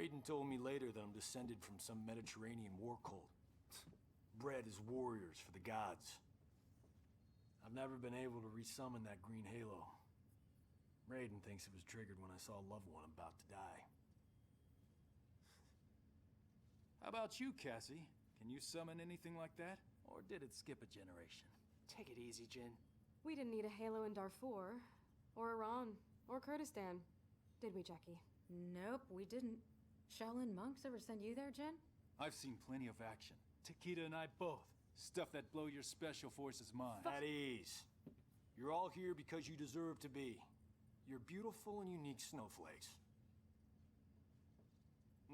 Raiden told me later that I'm descended from some Mediterranean war cult, bred as warriors for the gods. I've never been able to resummon that green halo. Raiden thinks it was triggered when I saw a loved one about to die. How about you, Cassie? Can you summon anything like that? Or did it skip a generation? Take it easy, Jin. We didn't need a halo in Darfur, or Iran, or Kurdistan. Did we, Jackie? Nope, we didn't. Shaolin monks ever send you there, Jin? I've seen plenty of action. Takeda and I both. Stuff that blow your special forces mind. At ease. You're all here because you deserve to be. You're beautiful and unique snowflakes.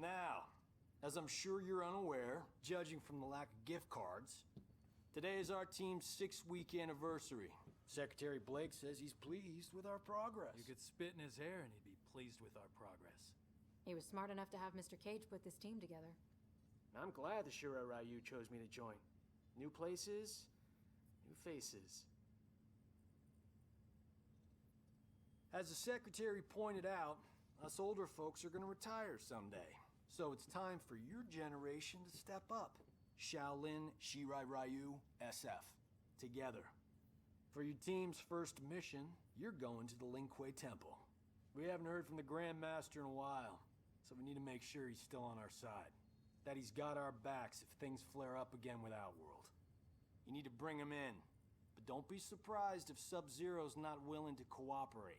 Now, as I'm sure you're unaware, judging from the lack of gift cards, today is our team's 6-week anniversary. Secretary Blake says he's pleased with our progress. You could spit in his hair and he'd be pleased with our progress. He was smart enough to have Mr. Cage put this team together. I'm glad the Shirai Ryu chose me to join. New places, new faces. As the secretary pointed out, us older folks are gonna retire someday. So it's time for your generation to step up. Shaolin Shirai Ryu SF. Together. For your team's first mission, you're going to the Lin Kuei Temple. We haven't heard from the Grand Master in a while, so we need to make sure he's still on our side. That he's got our backs if things flare up again with Outworld. You need to bring him in, but don't be surprised if Sub-Zero's not willing to cooperate.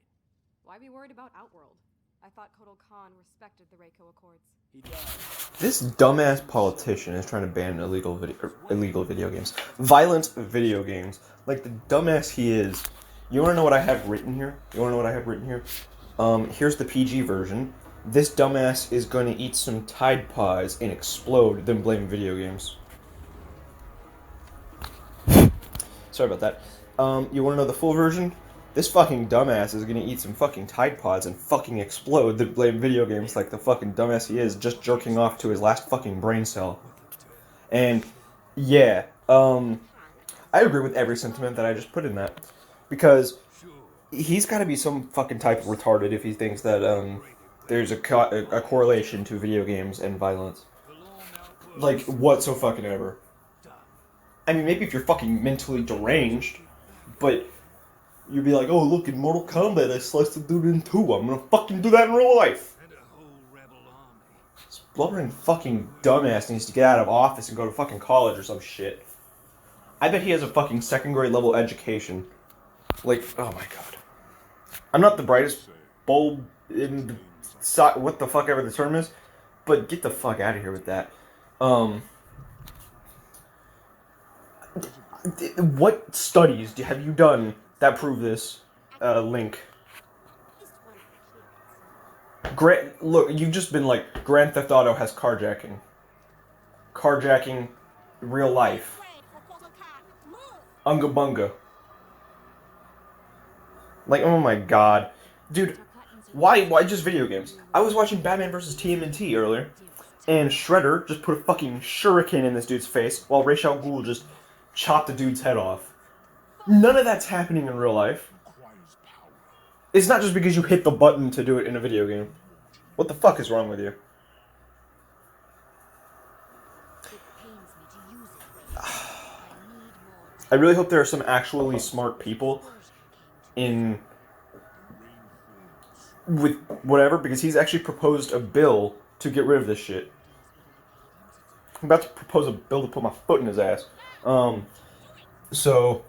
Why be worried about Outworld? I thought Kotal Khan respected the Reiko Accords. He does. This dumbass politician is trying to ban illegal video games. Violent video games. Like the dumbass he is. You wanna know what I have written here? Here's the PG version. This dumbass is gonna eat some Tide Pods and explode, then blame video games. Sorry about that. You wanna know the full version? This fucking dumbass is gonna eat some fucking Tide Pods and fucking explode, then blame video games like the fucking dumbass he is, just jerking off to his last fucking brain cell. And, yeah, I agree with every sentiment that I just put in that. Because he's gotta be some fucking type of retarded if he thinks that, there's a correlation to video games and violence. Like, whatsoever. I mean, maybe if you're fucking mentally deranged, but you'd be like, oh, look, in Mortal Kombat I sliced a dude in two, I'm gonna fucking do that in real life. This blubbering fucking dumbass needs to get out of office and go to fucking college or some shit. I bet he has a fucking 2nd grade level education. Like, oh my god. I'm not the brightest bulb in the what the fuck ever the term is, but get the fuck out of here with that. What studies have you done that prove this, Link? Look, you've just been like, Grand Theft Auto has carjacking. Carjacking, real life. Unga bunga. Like, oh my god. Dude, why just video games? I was watching Batman vs. TMNT earlier, and Shredder just put a fucking shuriken in this dude's face, while Ra's al Ghul just chopped the dude's head off. None of that's happening in real life. It's not just because you hit the button to do it in a video game. What the fuck is wrong with you? I really hope there are some actually smart people with whatever, because he's actually proposed a bill to get rid of this shit. I'm about to propose a bill to put my foot in his ass. So,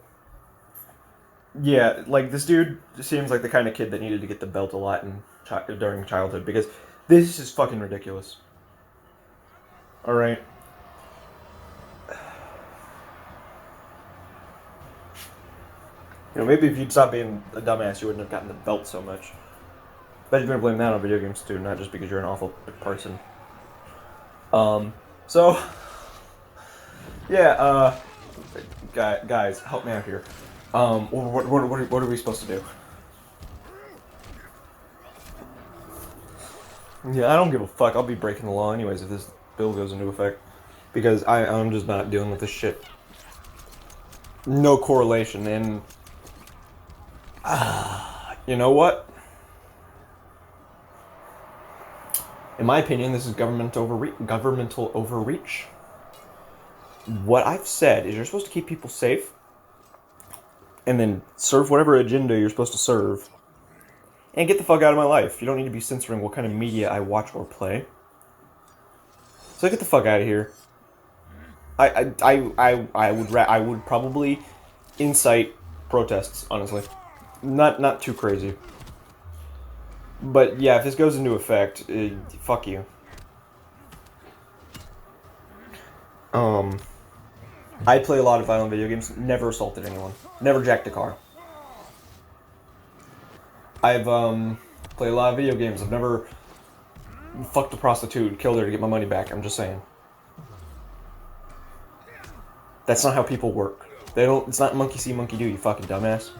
yeah, like, this dude seems like the kind of kid that needed to get the belt a lot during childhood, because this is fucking ridiculous. Alright? You know, maybe if you'd stop being a dumbass, you wouldn't have gotten the belt so much. But you're gonna blame that on video games too, not just because you're an awful person. So, yeah, guys, help me out here. What are we supposed to do? Yeah, I don't give a fuck. I'll be breaking the law anyways if this bill goes into effect. Because I'm just not dealing with this shit. No correlation, and you know what? In my opinion, this is governmental overreach. What I've said is you're supposed to keep people safe and then serve whatever agenda you're supposed to serve and get the fuck out of my life. You don't need to be censoring what kind of media I watch or play. So get the fuck out of here. I would probably incite protests, honestly. Not too crazy. But yeah, if this goes into effect, fuck you. I play a lot of violent video games, never assaulted anyone. Never jacked a car. I've played a lot of video games. I've never fucked a prostitute, killed her to get my money back. I'm just saying. That's not how people work. They don't. It's not monkey see, monkey do. You fucking dumbass.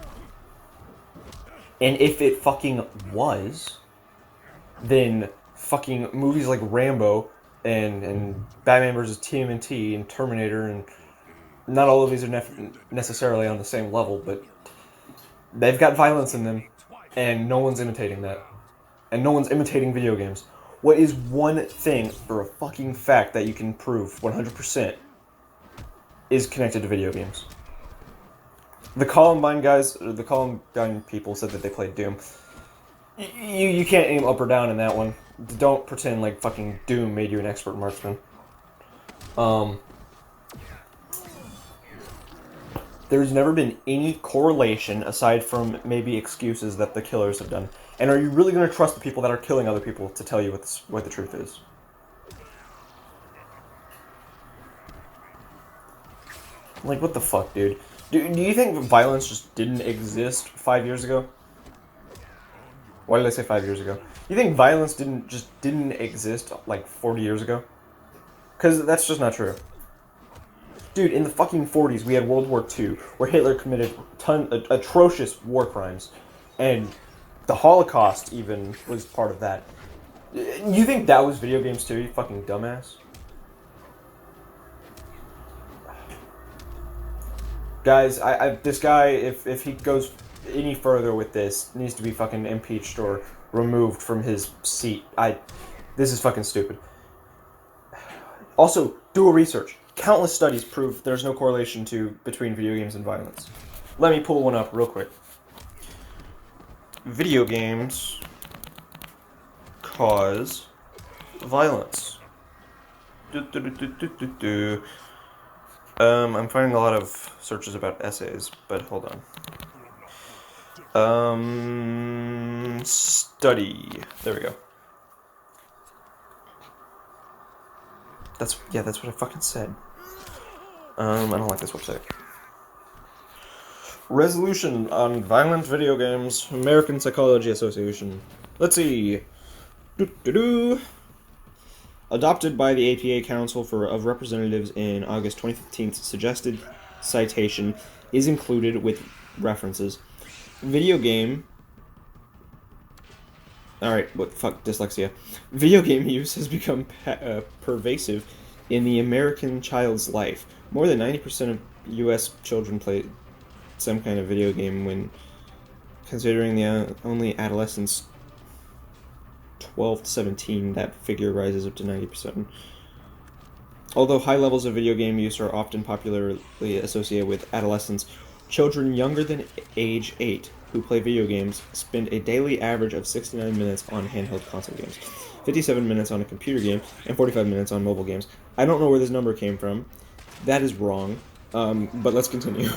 And if it fucking was, then fucking movies like Rambo and Batman vs. TMNT and Terminator, and not all of these are necessarily on the same level, but they've got violence in them, and no one's imitating that. And no one's imitating video games. What is one thing for a fucking fact that you can prove 100% is connected to video games? The Columbine guys, or the Columbine people said that they played Doom. You can't aim up or down in that one. Don't pretend like fucking Doom made you an expert marksman. There's never been any correlation aside from maybe excuses that the killers have done. And are you really going to trust the people that are killing other people to tell you what the truth is? Like, what the fuck, dude? Do you think violence just didn't exist 5 years ago? Why did I say 5 years ago? You think violence didn't exist like 40 years ago? Because that's just not true. Dude, in the fucking 40s, we had World War II, where Hitler committed atrocious war crimes. And the Holocaust even was part of that. You think that was video games too, you fucking dumbass? Guys, this guy, if he goes any further with this, needs to be fucking impeached or removed from his seat. This is fucking stupid. Also, do a research. Countless studies prove there's no correlation between video games and violence. Let me pull one up real quick. Video games cause violence. I'm finding a lot of searches about essays, but hold on. Study. There we go. That's what I fucking said. I don't like this website. Resolution on Violent Video Games, American Psychology Association. Let's see. Adopted by the APA Council of Representatives in August 2015, suggested citation is included with references. Video game... Alright, what the fuck, dyslexia. Video game use has become pervasive in the American child's life. More than 90% of U.S. children play some kind of video game when considering the only adolescents 12 to 17, that figure rises up to 90%. Although high levels of video game use are often popularly associated with adolescents, children younger than age 8 who play video games spend a daily average of 69 minutes on handheld console games, 57 minutes on a computer game, and 45 minutes on mobile games. I don't know where this number came from. That is wrong. But let's continue.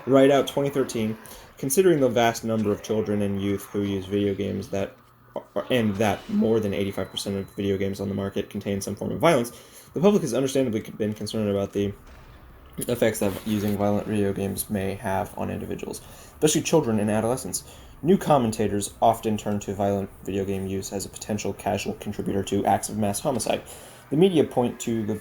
Right out 2013, considering the vast number of children and youth who use video games and that more than 85% of video games on the market contain some form of violence, the public has understandably been concerned about the effects that using violent video games may have on individuals, especially children and adolescents. New commentators often turn to violent video game use as a potential casual contributor to acts of mass homicide. The media point to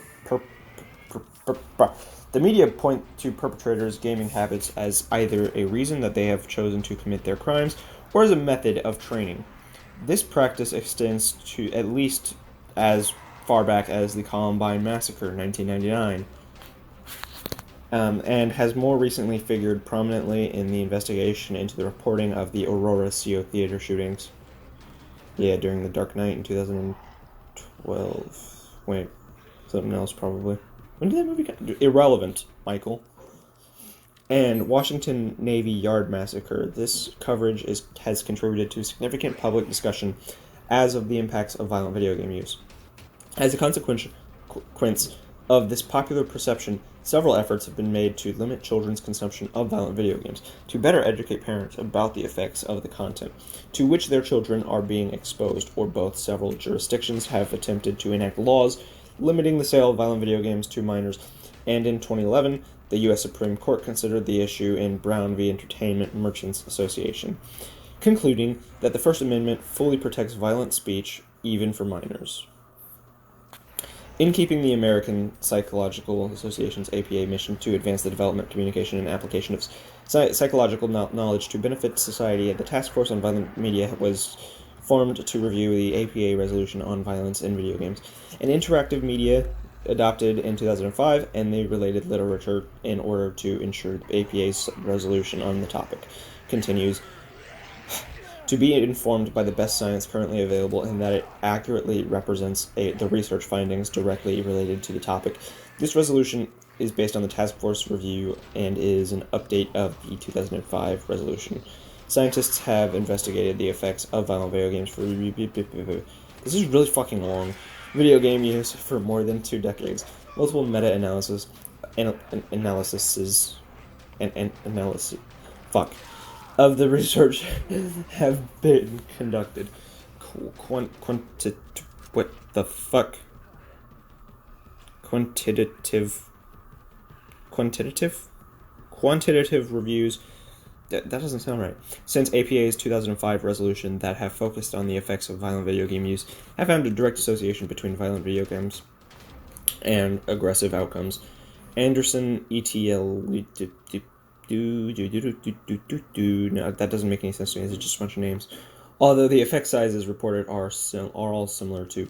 perpetrators' gaming habits as either a reason that they have chosen to commit their crimes or as a method of training. This practice extends to at least as far back as the Columbine Massacre, 1999, and has more recently figured prominently in the investigation into the reporting of the Aurora CO theater shootings. Yeah, during the Dark Knight in 12. Wait, something else probably. When did that movie come? Irrelevant, Michael. And Washington Navy Yard Massacre. This coverage has contributed to significant public discussion as of the impacts of violent video game use. As a consequence of this popular perception, several efforts have been made to limit children's consumption of violent video games, to better educate parents about the effects of the content to which their children are being exposed, or both. Several jurisdictions have attempted to enact laws limiting the sale of violent video games to minors, and in 2011, the U.S. Supreme Court considered the issue in Brown v. Entertainment Merchants Association, concluding that the First Amendment fully protects violent speech, even for minors. In keeping the American Psychological Association's APA mission to advance the development, communication, and application of psychological knowledge to benefit society, the Task Force on Violent Media was formed to review the APA resolution on violence in video games. An interactive media adopted in 2005 and the related literature in order to ensure the APA's resolution on the topic continues to be informed by the best science currently available and that it accurately represents the research findings directly related to the topic. This resolution is based on the Task Force review and is an update of the 2005 resolution. Scientists have investigated the effects of violent video games for... This is really fucking long. Video game use for more than 2 decades. Multiple meta-analysis... of the research have been conducted. What the fuck? Quantitative reviews. That doesn't sound right. Since APA's 2005 resolution that have focused on the effects of violent video game use have found a direct association between violent video games and aggressive outcomes. Anderson ETL. No, that doesn't make any sense to me. It's just a bunch of names. Although the effect sizes reported are all similar to,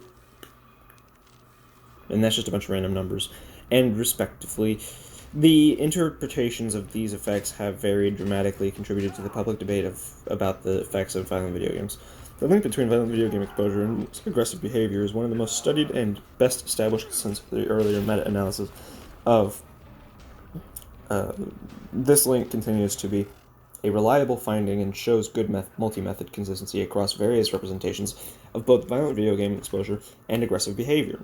and that's just a bunch of random numbers, and respectively, the interpretations of these effects have varied dramatically, contributed to the public debate about the effects of violent video games. The link between violent video game exposure and aggressive behavior is one of the most studied and best established since the earlier meta-analysis of this link continues to be a reliable finding and shows good multi-method consistency across various representations of both violent video game exposure and aggressive behavior.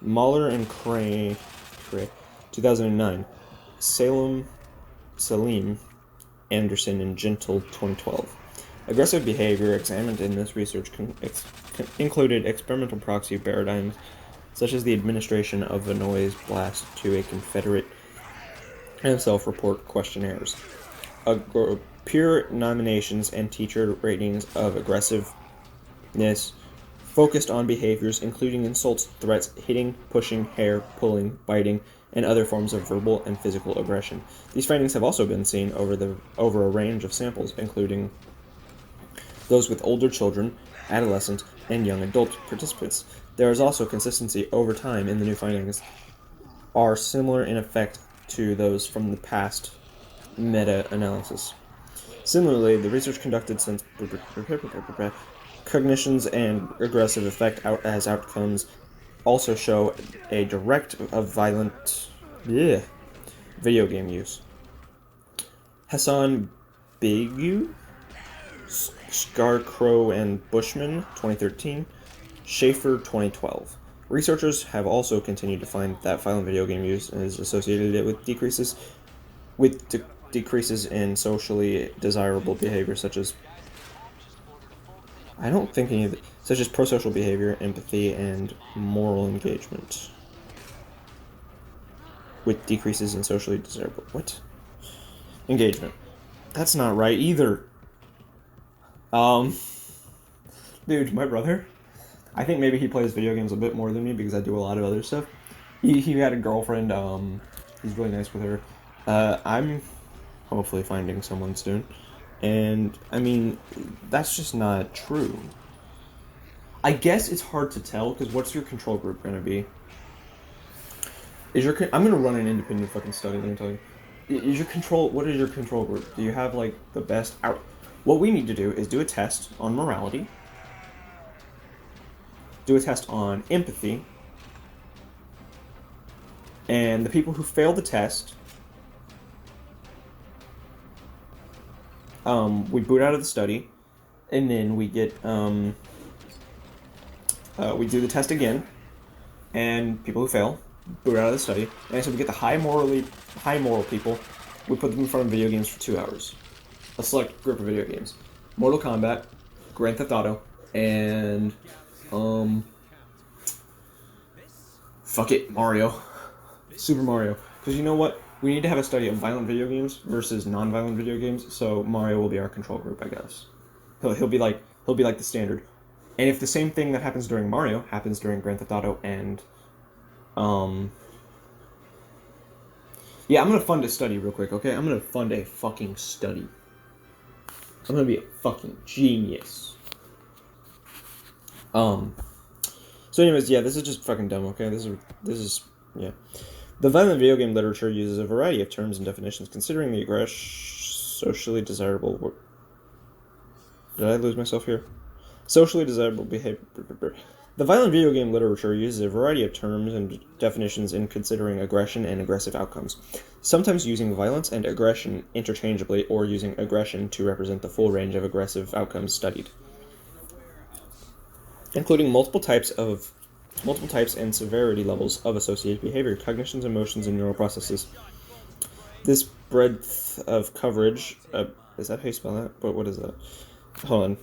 Mahler and Cray 2009, Salim, Anderson, and Gentle 2012. Aggressive behavior examined in this research included experimental proxy paradigms such as the administration of a noise blast to a Confederate and self-report questionnaires. Peer nominations and teacher ratings of aggressiveness focused on behaviors including insults, threats, hitting, pushing, hair, pulling, biting, and other forms of verbal and physical aggression. These findings have also been seen over a range of samples, including those with older children, adolescent, and young adult participants. There is also consistency over time in the new findings are similar in effect to those from the past meta-analysis. Similarly, the research conducted since cognitions and aggressive effect as outcomes also show a direct of violent video game use. Hassan Begu, Scarcrow and Bushman, 2013, Schaefer, 2012. Researchers have also continued to find that violent video game use is associated with decreases in socially desirable behavior such as such as prosocial behavior, empathy, and moral engagement. With decreases in socially desirable engagement. That's not right either. Dude, my brother, I think maybe he plays video games a bit more than me because I do a lot of other stuff. He had a girlfriend, he's really nice with her. I'm hopefully finding someone soon. And, I mean, that's just not true. I guess it's hard to tell, because what's your control group going to be? I'm going to run an independent fucking study, let me tell you. What is your control group? Do you have, like, the best out? What we need to do is do a test on morality. do a test on empathy, and the people who fail the test, we boot out of the study, and then we get we do the test again, and people who fail boot out of the study, and so we get the high moral people. We put them in front of video games for 2 hours. A select group of video games: Mortal Kombat, Grand Theft Auto, and fuck it, Mario, Super Mario. Because you know what? We need to have a study of violent video games versus non-violent video games. So Mario will be our control group, I guess. He'll be like the standard. And if the same thing that happens during Mario happens during Grand Theft Auto and yeah, I'm gonna fund a study real quick, okay? I'm gonna fund a fucking study. I'm gonna be a fucking genius. So anyways, yeah, this is just fucking dumb, okay? This is yeah. The violent video game literature uses a variety of terms and definitions considering the socially desirable Did I lose myself here? Socially desirable behavior. The violent video game literature uses a variety of terms and definitions in considering aggression and aggressive outcomes, sometimes using violence and aggression interchangeably or using aggression to represent the full range of aggressive outcomes studied, including multiple types and severity levels of associated behavior, cognitions, emotions, and neural processes. This breadth of coverage, is that how you spell that? What is that? Hold on.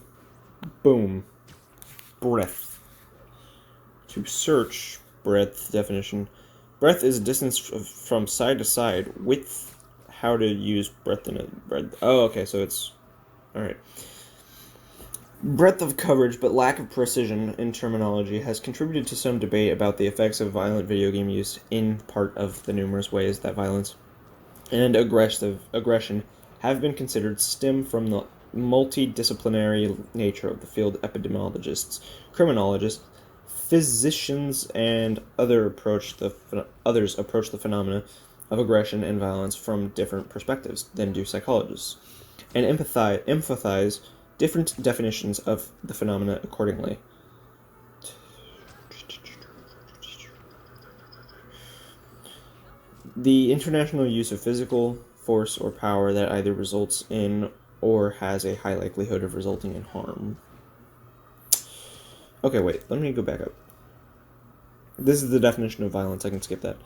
Boom. Breadth. To search breadth definition. Breadth is distance from side to side. Width, how to use breadth in a breadth. Oh, okay, so it's... Alright. Breadth of coverage but lack of precision in terminology has contributed to some debate about the effects of violent video game use in part of the numerous ways that violence and aggression have been considered stem from the multidisciplinary nature of the field. Epidemiologists, criminologists, physicians, and others approach the phenomena of aggression and violence from different perspectives than do psychologists, and emphasize different definitions of the phenomena accordingly. The international use of physical force or power that either results in or has a high likelihood of resulting in harm. Okay, wait, let me go back up. This is the definition of violence, I can skip that.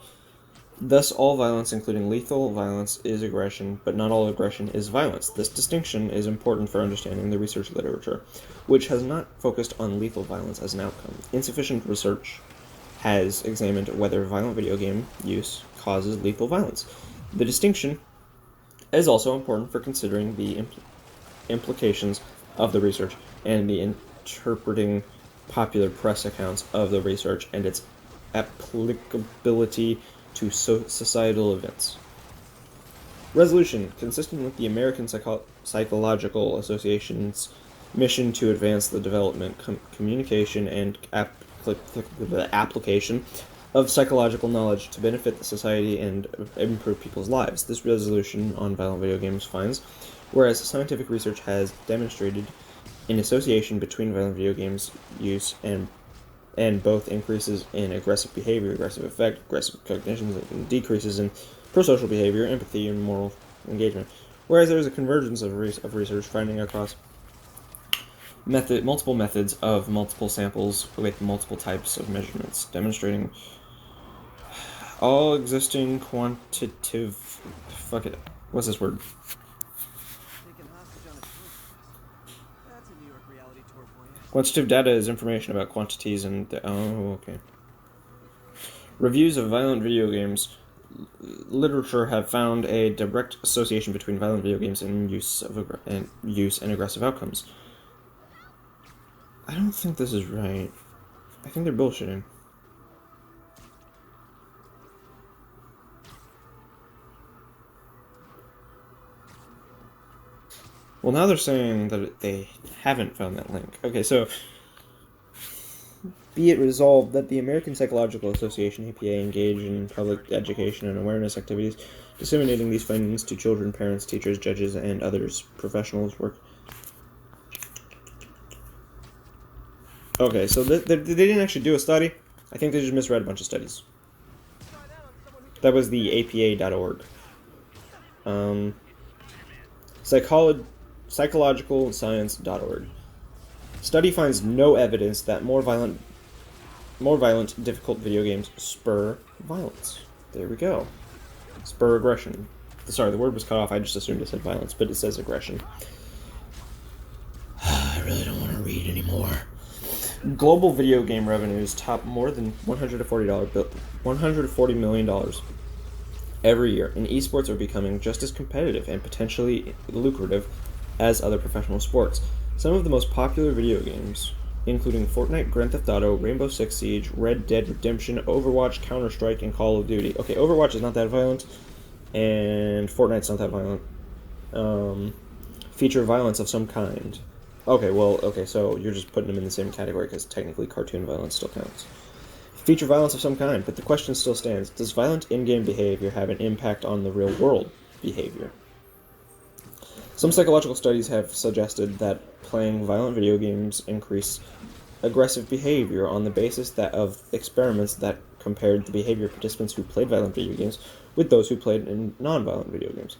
Thus, all violence, including lethal violence, is aggression, but not all aggression is violence. This distinction is important for understanding the research literature, which has not focused on lethal violence as an outcome. Insufficient research has examined whether violent video game use causes lethal violence. The distinction is also important for considering the implications of the research and the interpreting popular press accounts of the research and its applicability to societal events. Resolution, consistent with the American Psychological Association's mission to advance the development, communication, and application of psychological knowledge to benefit the society and improve people's lives. This resolution on violent video games finds, whereas scientific research has demonstrated an association between violent video games use and both increases in aggressive behavior, aggressive affect, aggressive cognitions, and decreases in prosocial behavior, empathy, and moral engagement. Whereas there is a convergence of research finding across multiple methods of multiple samples with multiple types of measurements, demonstrating all existing quantitative... Fuck it. What's this word? Quantitative data is information about quantities and... Oh, okay. Reviews of violent video games literature have found a direct association between violent video games and use and aggressive outcomes. I don't think this is right. I think they're bullshitting. Well, now they're saying that they haven't found that link. Okay, so be it resolved that the American Psychological Association, APA, engage in public education and awareness activities, disseminating these findings to children, parents, teachers, judges, and others professionals Okay, so they didn't actually do a study. I think they just misread a bunch of studies. That was the APA.org. Psychologicalscience.org. Study finds no evidence that more violent, difficult video games spur violence. There we go. Spur aggression. Sorry, the word was cut off. I just assumed it said violence, but it says aggression. I really don't want to read anymore. Global video game revenues top more than $140 million every year, and esports are becoming just as competitive and potentially lucrative as other professional sports. Some of the most popular video games, including Fortnite, Grand Theft Auto, Rainbow Six Siege, Red Dead Redemption, Overwatch, Counter-Strike, and Call of Duty. Okay, Overwatch is not that violent, and Fortnite's not that violent. Feature violence of some kind. Okay, so you're just putting them in the same category because technically cartoon violence still counts. Feature violence of some kind, but the question still stands. Does violent in-game behavior have an impact on the real-world behavior? Some psychological studies have suggested that playing violent video games increase aggressive behavior on the basis of experiments that compared the behavior of participants who played violent video games with those who played in non-violent video games.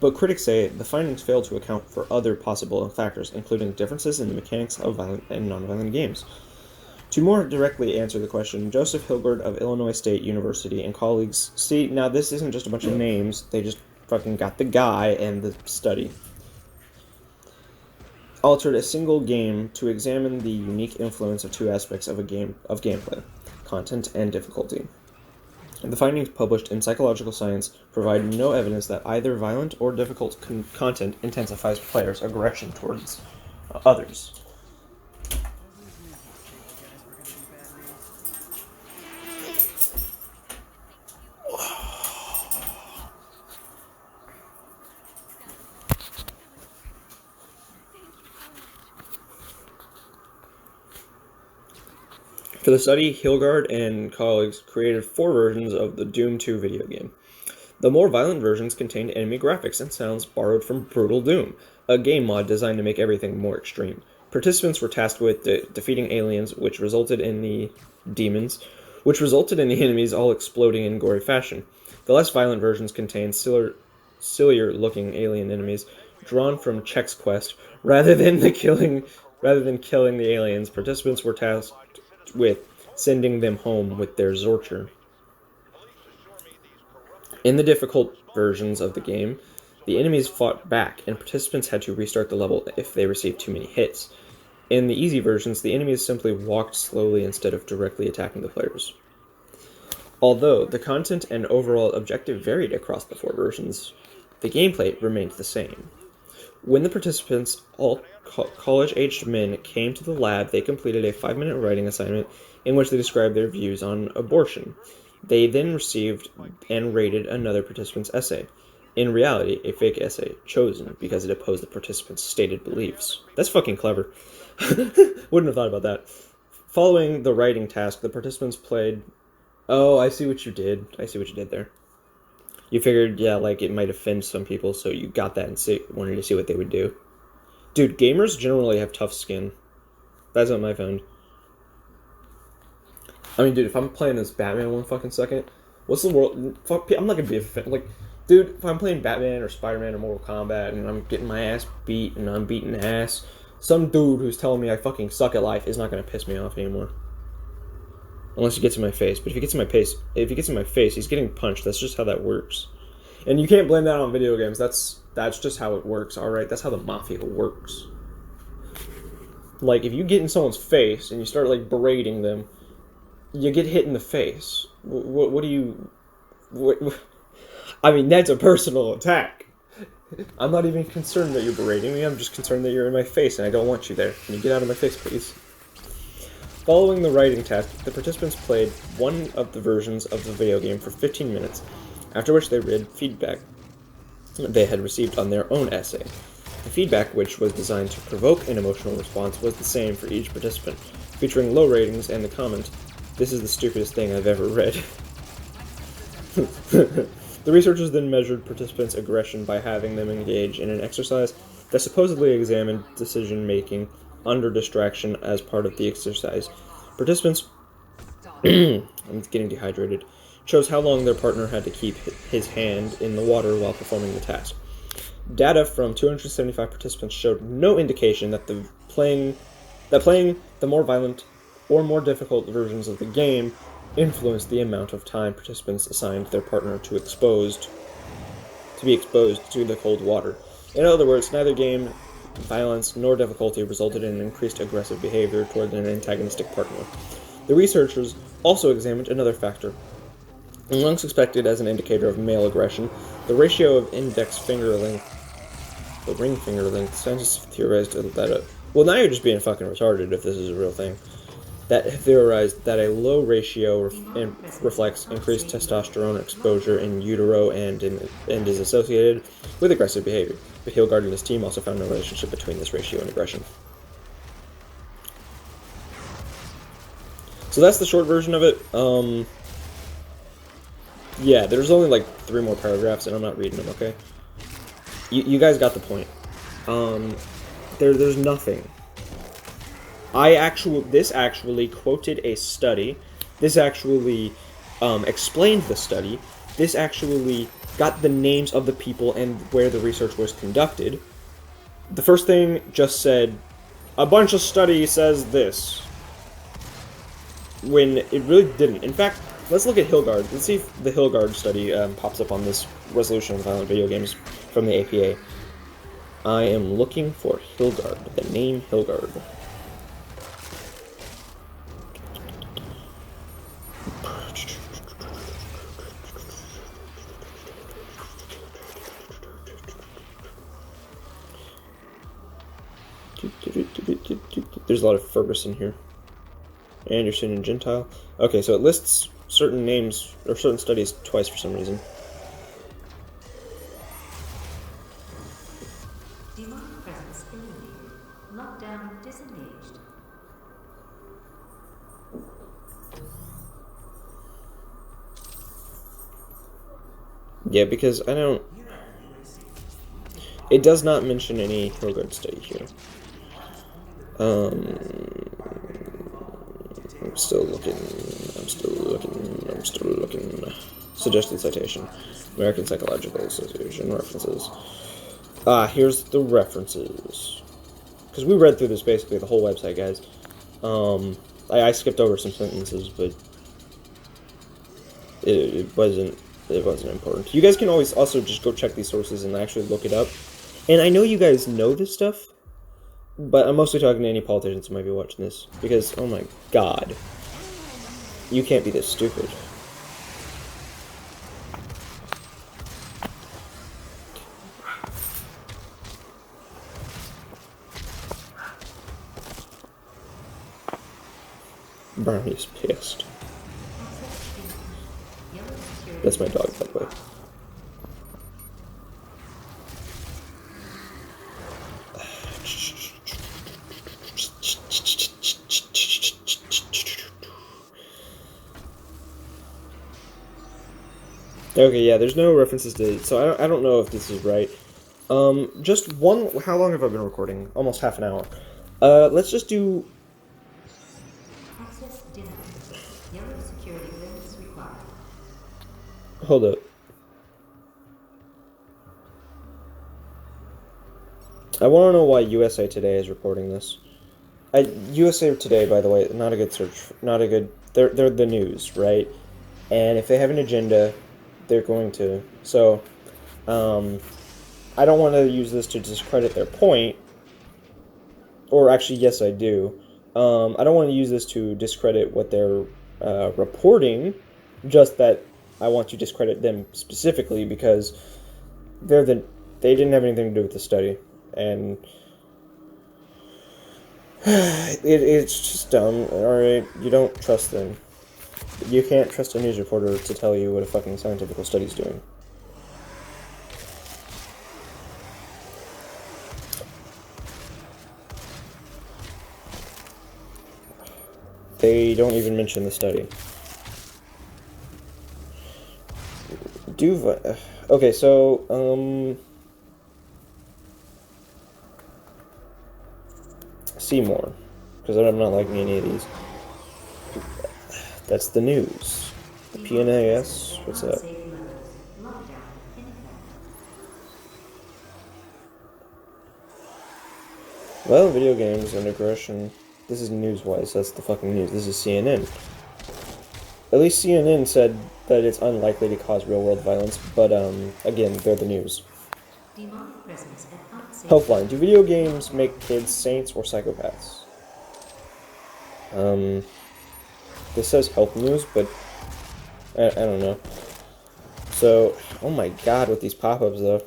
But critics say the findings fail to account for other possible factors, including differences in the mechanics of violent and non-violent games. To more directly answer the question, Joseph Hilgard of Illinois State University and colleagues... See, now this isn't just a bunch of names, they just fucking got the guy and the study. Altered a single game to examine the unique influence of two aspects of gameplay, content and difficulty. The findings published in Psychological Science provide no evidence that either violent or difficult content intensifies players' aggression towards others. For the study, Hilgard and colleagues created 4 versions of the Doom 2 video game. The more violent versions contained enemy graphics and sounds borrowed from Brutal Doom, a game mod designed to make everything more extreme. Participants were tasked with defeating aliens, which resulted in the enemies all exploding in gory fashion. The less violent versions contained sillier-looking alien enemies drawn from Chex Quest. Rather than killing the aliens, participants were tasked with sending them home with their Zorcher. In the difficult versions of the game, the enemies fought back, and participants had to restart the level if they received too many hits. In the easy versions, the enemies simply walked slowly instead of directly attacking the players. Although the content and overall objective varied across the 4 versions, the gameplay remained the same. When the participants, all college-aged men, came to the lab, they completed a 5-minute writing assignment in which they described their views on abortion. They then received and rated another participant's essay. In reality, a fake essay, chosen because it opposed the participants' stated beliefs. That's fucking clever. Wouldn't have thought about that. Following the writing task, the participants played... Oh, I see what you did. I see what you did there. You figured, yeah, like, it might offend some people, so you got that and wanted to see what they would do. Dude, gamers generally have tough skin. That's what I found. I mean, dude, if I'm playing as Batman 1 fucking second, what's the world... Fuck, I'm not gonna be a fan. Like, dude, if I'm playing Batman or Spider-Man or Mortal Kombat and I'm getting my ass beat and I'm beating ass, some dude who's telling me I fucking suck at life is not gonna piss me off anymore. Unless he gets in my face. But if he gets in my face, he's getting punched. That's just how that works. And you can't blame that on video games. That's just how it works, alright? That's how the mafia works. Like, if you get in someone's face and you start, like, berating them, you get hit in the face. What do you... I mean, that's a personal attack. I'm not even concerned that you're berating me. I'm just concerned that you're in my face and I don't want you there. Can you get out of my face, please? Following the writing task, the participants played one of the versions of the video game for 15 minutes, after which they read feedback they had received on their own essay. The feedback, which was designed to provoke an emotional response, was the same for each participant, featuring low ratings and the comment, "This is the stupidest thing I've ever read." The researchers then measured participants' aggression by having them engage in an exercise that supposedly examined decision-making under distraction as part of the exercise. Participants, I'm getting dehydrated, chose how long their partner had to keep his hand in the water while performing the task. Data from 275 participants showed no indication that playing the more violent or more difficult versions of the game influenced the amount of time participants assigned their partner to be exposed to the cold water. In other words, neither game violence nor difficulty resulted in increased aggressive behavior toward an antagonistic partner. The researchers also examined another factor. Among suspected as an indicator of male aggression, the ratio of index finger length, the ring finger length. Scientists theorized that well, now you're just being fucking retarded if this is a real thing. That theorized that a low ratio reflects increased testosterone exposure in utero and is associated with aggressive behavior. But Hilgard and his team also found no relationship between this ratio and aggression. So that's the short version of it. Yeah, there's only like 3 more paragraphs, and I'm not reading them, okay? You guys got the point. There's nothing. This actually quoted a study. This actually explained the study. This actually got the names of the people and where the research was conducted. The first thing just said, a bunch of study says this, when it really didn't. In fact, let's look at Hilgard. Let's see if the Hilgard study pops up on this resolution of violent video games from the APA. I am looking for Hilgard, the name Hilgard. There's a lot of Ferguson here. Anderson and Gentile. Okay, so it lists certain names or certain studies twice for some reason. Demonic presence eliminated. Lockdown disengaged. Yeah, because I don't... It does not mention any Hilgard study here. I'm still looking. Suggested citation. American Psychological Association references. Here's the references. Because we read through this basically the whole website, guys. I skipped over some sentences, but it wasn't important. You guys can always also just go check these sources and actually look it up. And I know you guys know this stuff, but I'm mostly talking to any politicians who might be watching this, because, oh my god, you can't be this stupid. Brownie's pissed. That's my dog, by the way. Okay, yeah, there's no references to... So I don't know if this is right. Just one... How long have I been recording? Almost half an hour. Let's just do... Access denied. Yellow security clearance required. Hold up. I want to know why USA Today is reporting this. USA Today, by the way, not a good search. Not a good... They're the news, right? And if they have an agenda... they're going to. So, I don't want to use this to discredit their point. Or actually, yes, I do. I don't want to use this to discredit what they're reporting. Just that I want to discredit them specifically because they didn't have anything to do with the study. And it's just dumb. Alright, you don't trust them. You can't trust a news reporter to tell you what a fucking scientific study's doing. They don't even mention the study. Okay, so, Seymour, because I'm not liking any of these. That's the news. The PNAS, what's that? Unsafe levels. Lockdown in effect. Well, video games and aggression. This is Newswise, that's the fucking news. This is CNN. At least CNN said that it's unlikely to cause real-world violence, but, again, they're the news. Demonic presence at unsafe Helpline. Do video games make kids saints or psychopaths? This says Help News, but I don't know. So, oh my god, with these pop-ups, though.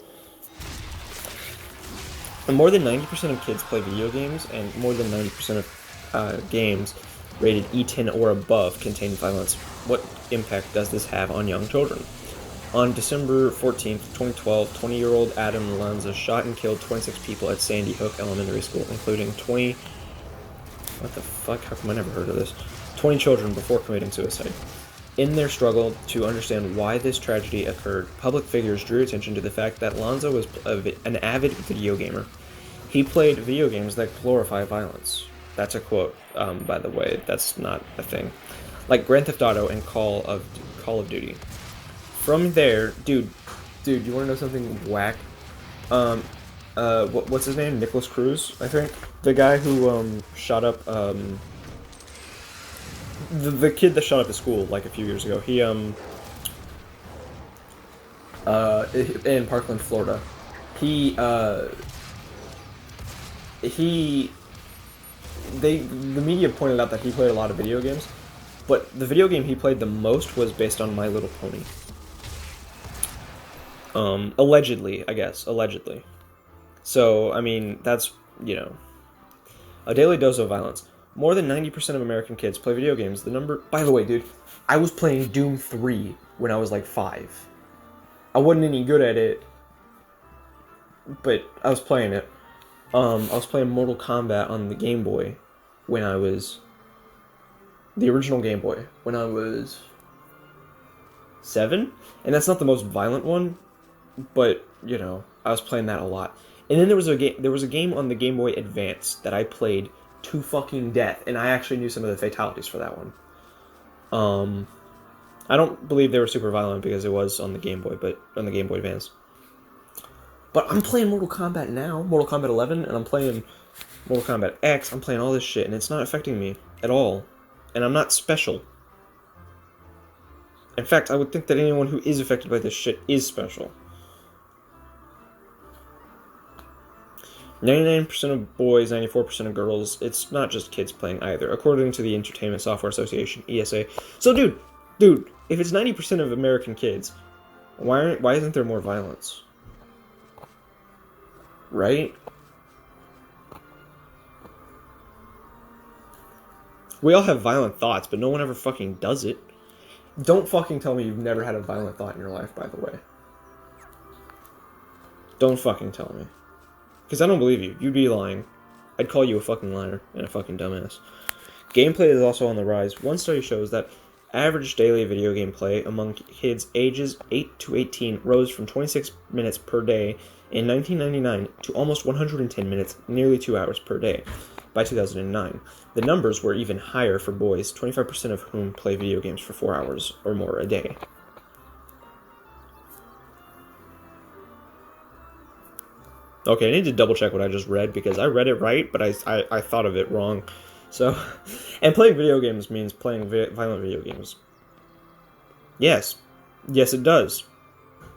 And more than 90% of kids play video games, and more than 90% of games rated E10 or above contain violence. What impact does this have on young children? On December 14th, 2012, 20-year-old Adam Lanza shot and killed 26 people at Sandy Hook Elementary School, including 20... What the fuck? How come I never heard of this? 20 children before committing suicide. In their struggle to understand why this tragedy occurred, public figures drew attention to the fact that Lanza was an avid video gamer. He played video games that glorify violence. That's a quote, by the way. That's not a thing. Like Grand Theft Auto and Call of Duty. From there, dude, you want to know something whack? What's his name? Nicholas Cruz, I think. The guy who shot up the kid that shot up the school like a few years ago. He in Parkland, Florida. The media pointed out that he played a lot of video games, but the video game he played the most was based on My Little Pony. Allegedly, I guess. Allegedly. So, I mean, that's, you know, a daily dose of violence. More than 90% of American kids play video games. The number... By the way, dude, I was playing Doom 3 when I was like 5. I wasn't any good at it, but I was playing it. I was playing Mortal Kombat on the Game Boy when I was... The original Game Boy. When I was 7? And that's not the most violent one, but, you know, I was playing that a lot. And then there was a game on the Game Boy Advance that I played to fucking death, and I actually knew some of the fatalities for that one. I don't believe they were super violent because it was on the Game Boy, but on the Game Boy Advance. But I'm playing Mortal Kombat now, Mortal Kombat 11, and I'm playing Mortal Kombat X. I'm playing all this shit, and it's not affecting me at all. And I'm not special. In fact, I would think that anyone who is affected by this shit is special. 99% of boys, 94% of girls. It's not just kids playing either, according to the Entertainment Software Association, ESA. So, dude, if it's 90% of American kids, why isn't there more violence? Right? We all have violent thoughts, but no one ever fucking does it. Don't fucking tell me you've never had a violent thought in your life, by the way. Don't fucking tell me. Because I don't believe you. You'd be lying. I'd call you a fucking liar and a fucking dumbass. Gameplay is also on the rise. One study shows that average daily video game play among kids ages 8 to 18 rose from 26 minutes per day in 1999 to almost 110 minutes, nearly 2 hours per day, by 2009. The numbers were even higher for boys, 25% of whom play video games for 4 hours or more a day. Okay, I need to double check what I just read, because I read it right, but I thought of it wrong. So, and playing video games means playing violent video games. Yes. Yes, it does.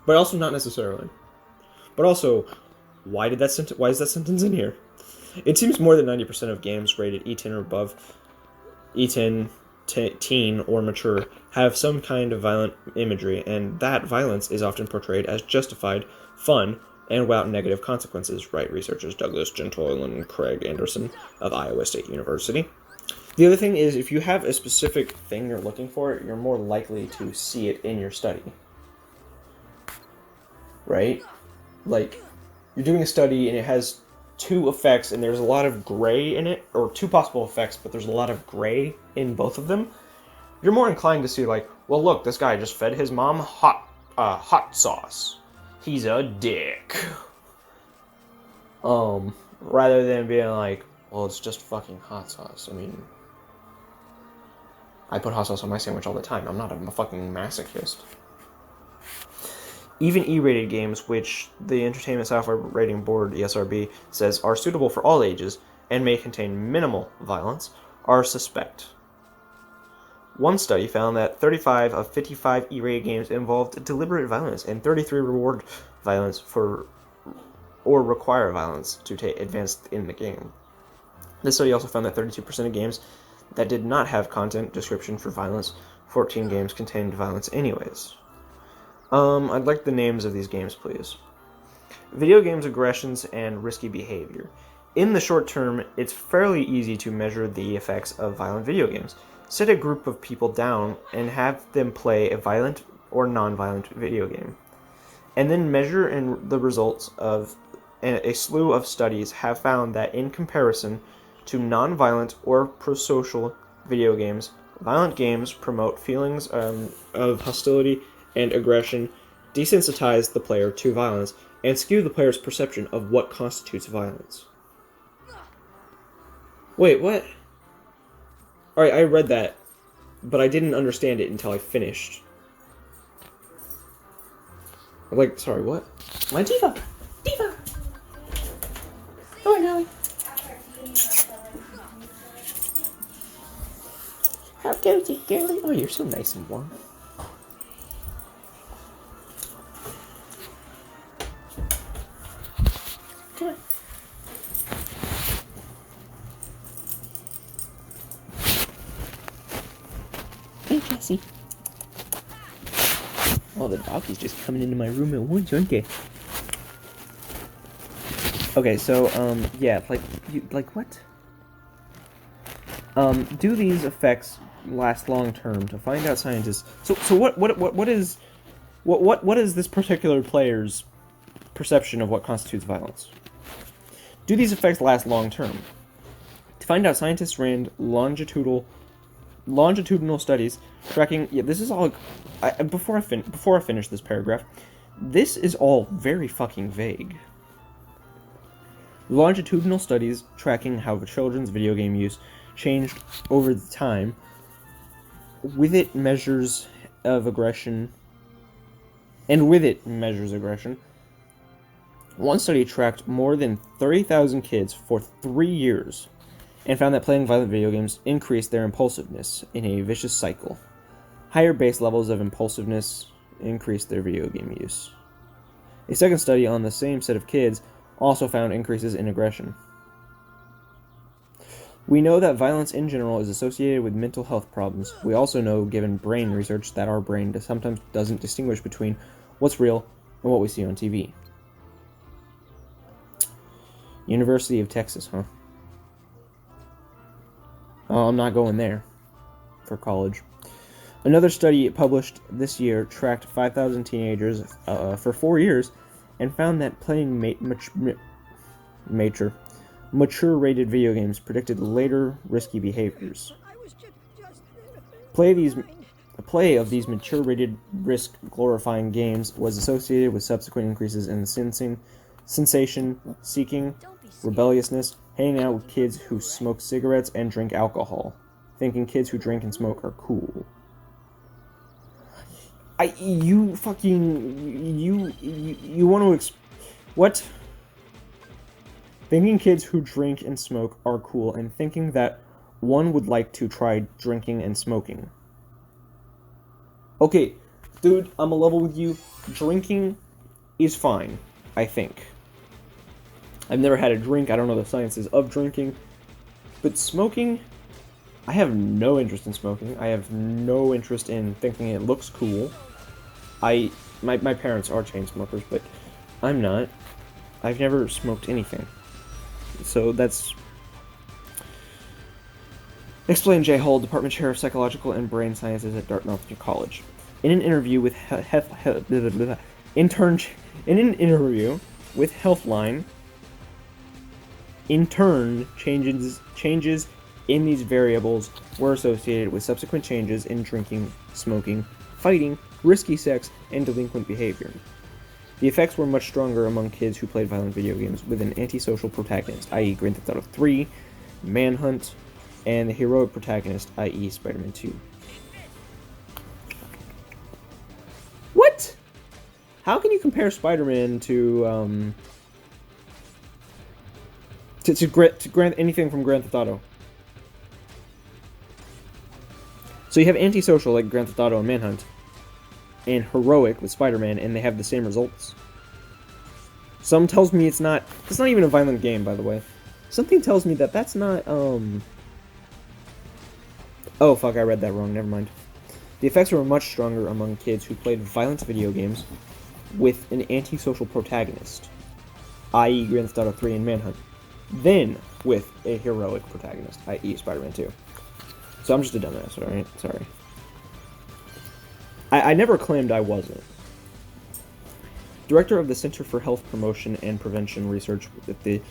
But also not necessarily. But also, why is that sentence in here? It seems more than 90% of games rated E10 or above, E10, teen, or mature, have some kind of violent imagery, and that violence is often portrayed as justified, fun, and without negative consequences, write researchers Douglas Gentile and Craig Anderson of Iowa State University. The other thing is, if you have a specific thing you're looking for, you're more likely to see it in your study. Right? Like, you're doing a study and it has 2 effects and there's a lot of gray in it, or 2 possible effects, but there's a lot of gray in both of them. You're more inclined to see, like, well, look, this guy just fed his mom hot sauce. He's a dick. Rather than being like, Well, it's just fucking hot sauce. I mean, I put hot sauce on my sandwich all the time. I'm not a fucking masochist. Even E-rated games, which the Entertainment Software Rating Board, ESRB, says are suitable for all ages and may contain minimal violence, are suspect. One study found that 35 of 55 E-rated games involved deliberate violence and 33 reward violence or require violence to take advanced in the game. This study also found that 32% of games that did not have content description for violence, 14 games contained violence anyways. I'd like the names of these games, please. Video games, aggressions, and risky behavior. In the short term, it's fairly easy to measure the effects of violent video games. Sit a group of people down and have them play a violent or non-violent video game. And then measure the results of a slew of studies have found that in comparison to non-violent or pro-social video games, violent games promote feelings of hostility and aggression, desensitize the player to violence, and skew the player's perception of what constitutes violence. Wait, what? Alright, I read that, but I didn't understand it until I finished. Like, sorry, what? My diva! Diva! Oh, no. How goes it, girlie? Oh, you're so nice and warm. Come on. Hey, Jessie. Oh, the doggies just coming into my room at once, aren't they? Okay, so, yeah, like what? Do these effects last long term? To find out, scientists. So what is this particular player's perception of what constitutes violence? Do these effects last long term? To find out, scientists ran longitudinal studies tracking. Yeah, this is all. Before I finish this paragraph, this is all very fucking vague. Longitudinal studies tracking how the children's video game use changed over the time. With it measures aggression. One study tracked more than 30,000 kids for 3 years and found that playing violent video games increased their impulsiveness in a vicious cycle. Higher base levels of impulsiveness increased their video game use. A second study on the same set of kids also found increases in aggression. We know that violence in general is associated with mental health problems. We also know, given brain research, that our brain sometimes doesn't distinguish between what's real and what we see on TV. University of Texas, huh? Oh, I'm not going there for college. Another study published this year tracked 5,000 teenagers for 4 years and found that playing mature-rated video games predicted later risky behaviors. Play of these mature-rated risk-glorifying games was associated with subsequent increases in sensation seeking, rebelliousness, hanging out with kids who smoke cigarettes and drink alcohol, thinking kids who drink and smoke are cool. You want to what? Thinking kids who drink and smoke are cool, and thinking that one would like to try drinking and smoking. Okay, dude, I'm a level with you. Drinking is fine, I think. I've never had a drink, I don't know the sciences of drinking. But smoking, I have no interest in smoking. I have no interest in thinking it looks cool. My parents are chain smokers, but I'm not. I've never smoked anything. So that's... Explained Jay Hull, Department Chair of Psychological and Brain Sciences at Dartmouth College. In an interview with Healthline, in turn, changes in these variables were associated with subsequent changes in drinking, smoking, fighting, risky sex, and delinquent behavior. The effects were much stronger among kids who played violent video games with an antisocial protagonist, i.e. Grand Theft Auto 3, Manhunt, and the heroic protagonist, i.e. Spider-Man 2. What? How can you compare Spider-Man to Grand anything from Grand Theft Auto? So you have antisocial like Grand Theft Auto and Manhunt, and heroic with Spider-Man, and they have the same results. Some tells me it's not even a violent game, by the way. Something tells me that that's not, Oh, fuck, I read that wrong, never mind. The effects were much stronger among kids who played violent video games with an antisocial protagonist, i.e. Grand Theft Auto 3 and Manhunt, than with a heroic protagonist, i.e. Spider-Man 2. So I'm just a dumbass, alright? Sorry. I never claimed I wasn't. Director of the Center for Health Promotion and Prevention Research at the...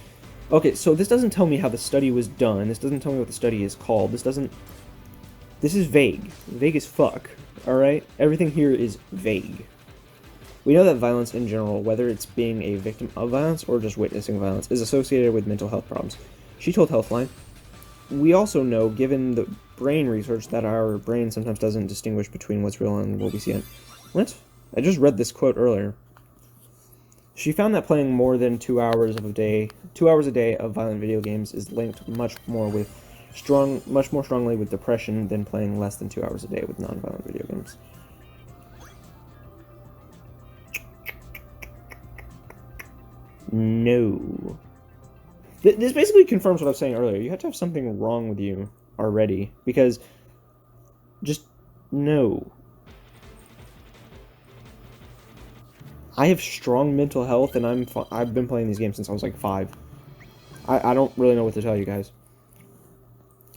Okay, so this doesn't tell me how the study was done. This doesn't tell me what the study is called. This is vague. Vague as fuck, alright? Everything here is vague. We know that violence in general, whether it's being a victim of violence or just witnessing violence, is associated with mental health problems. She told Healthline. We also know, given the brain research, that our brain sometimes doesn't distinguish between what's real and what we see on... What? I just read this quote earlier. She found that playing more than 2 hours a day of violent video games is linked much more strongly with depression than playing less than 2 hours a day with non-violent video games. No. This basically confirms what I was saying earlier. You have to have something wrong with you already, because just no. I have strong mental health, and I've been playing these games since I was like 5. I don't really know what to tell you guys.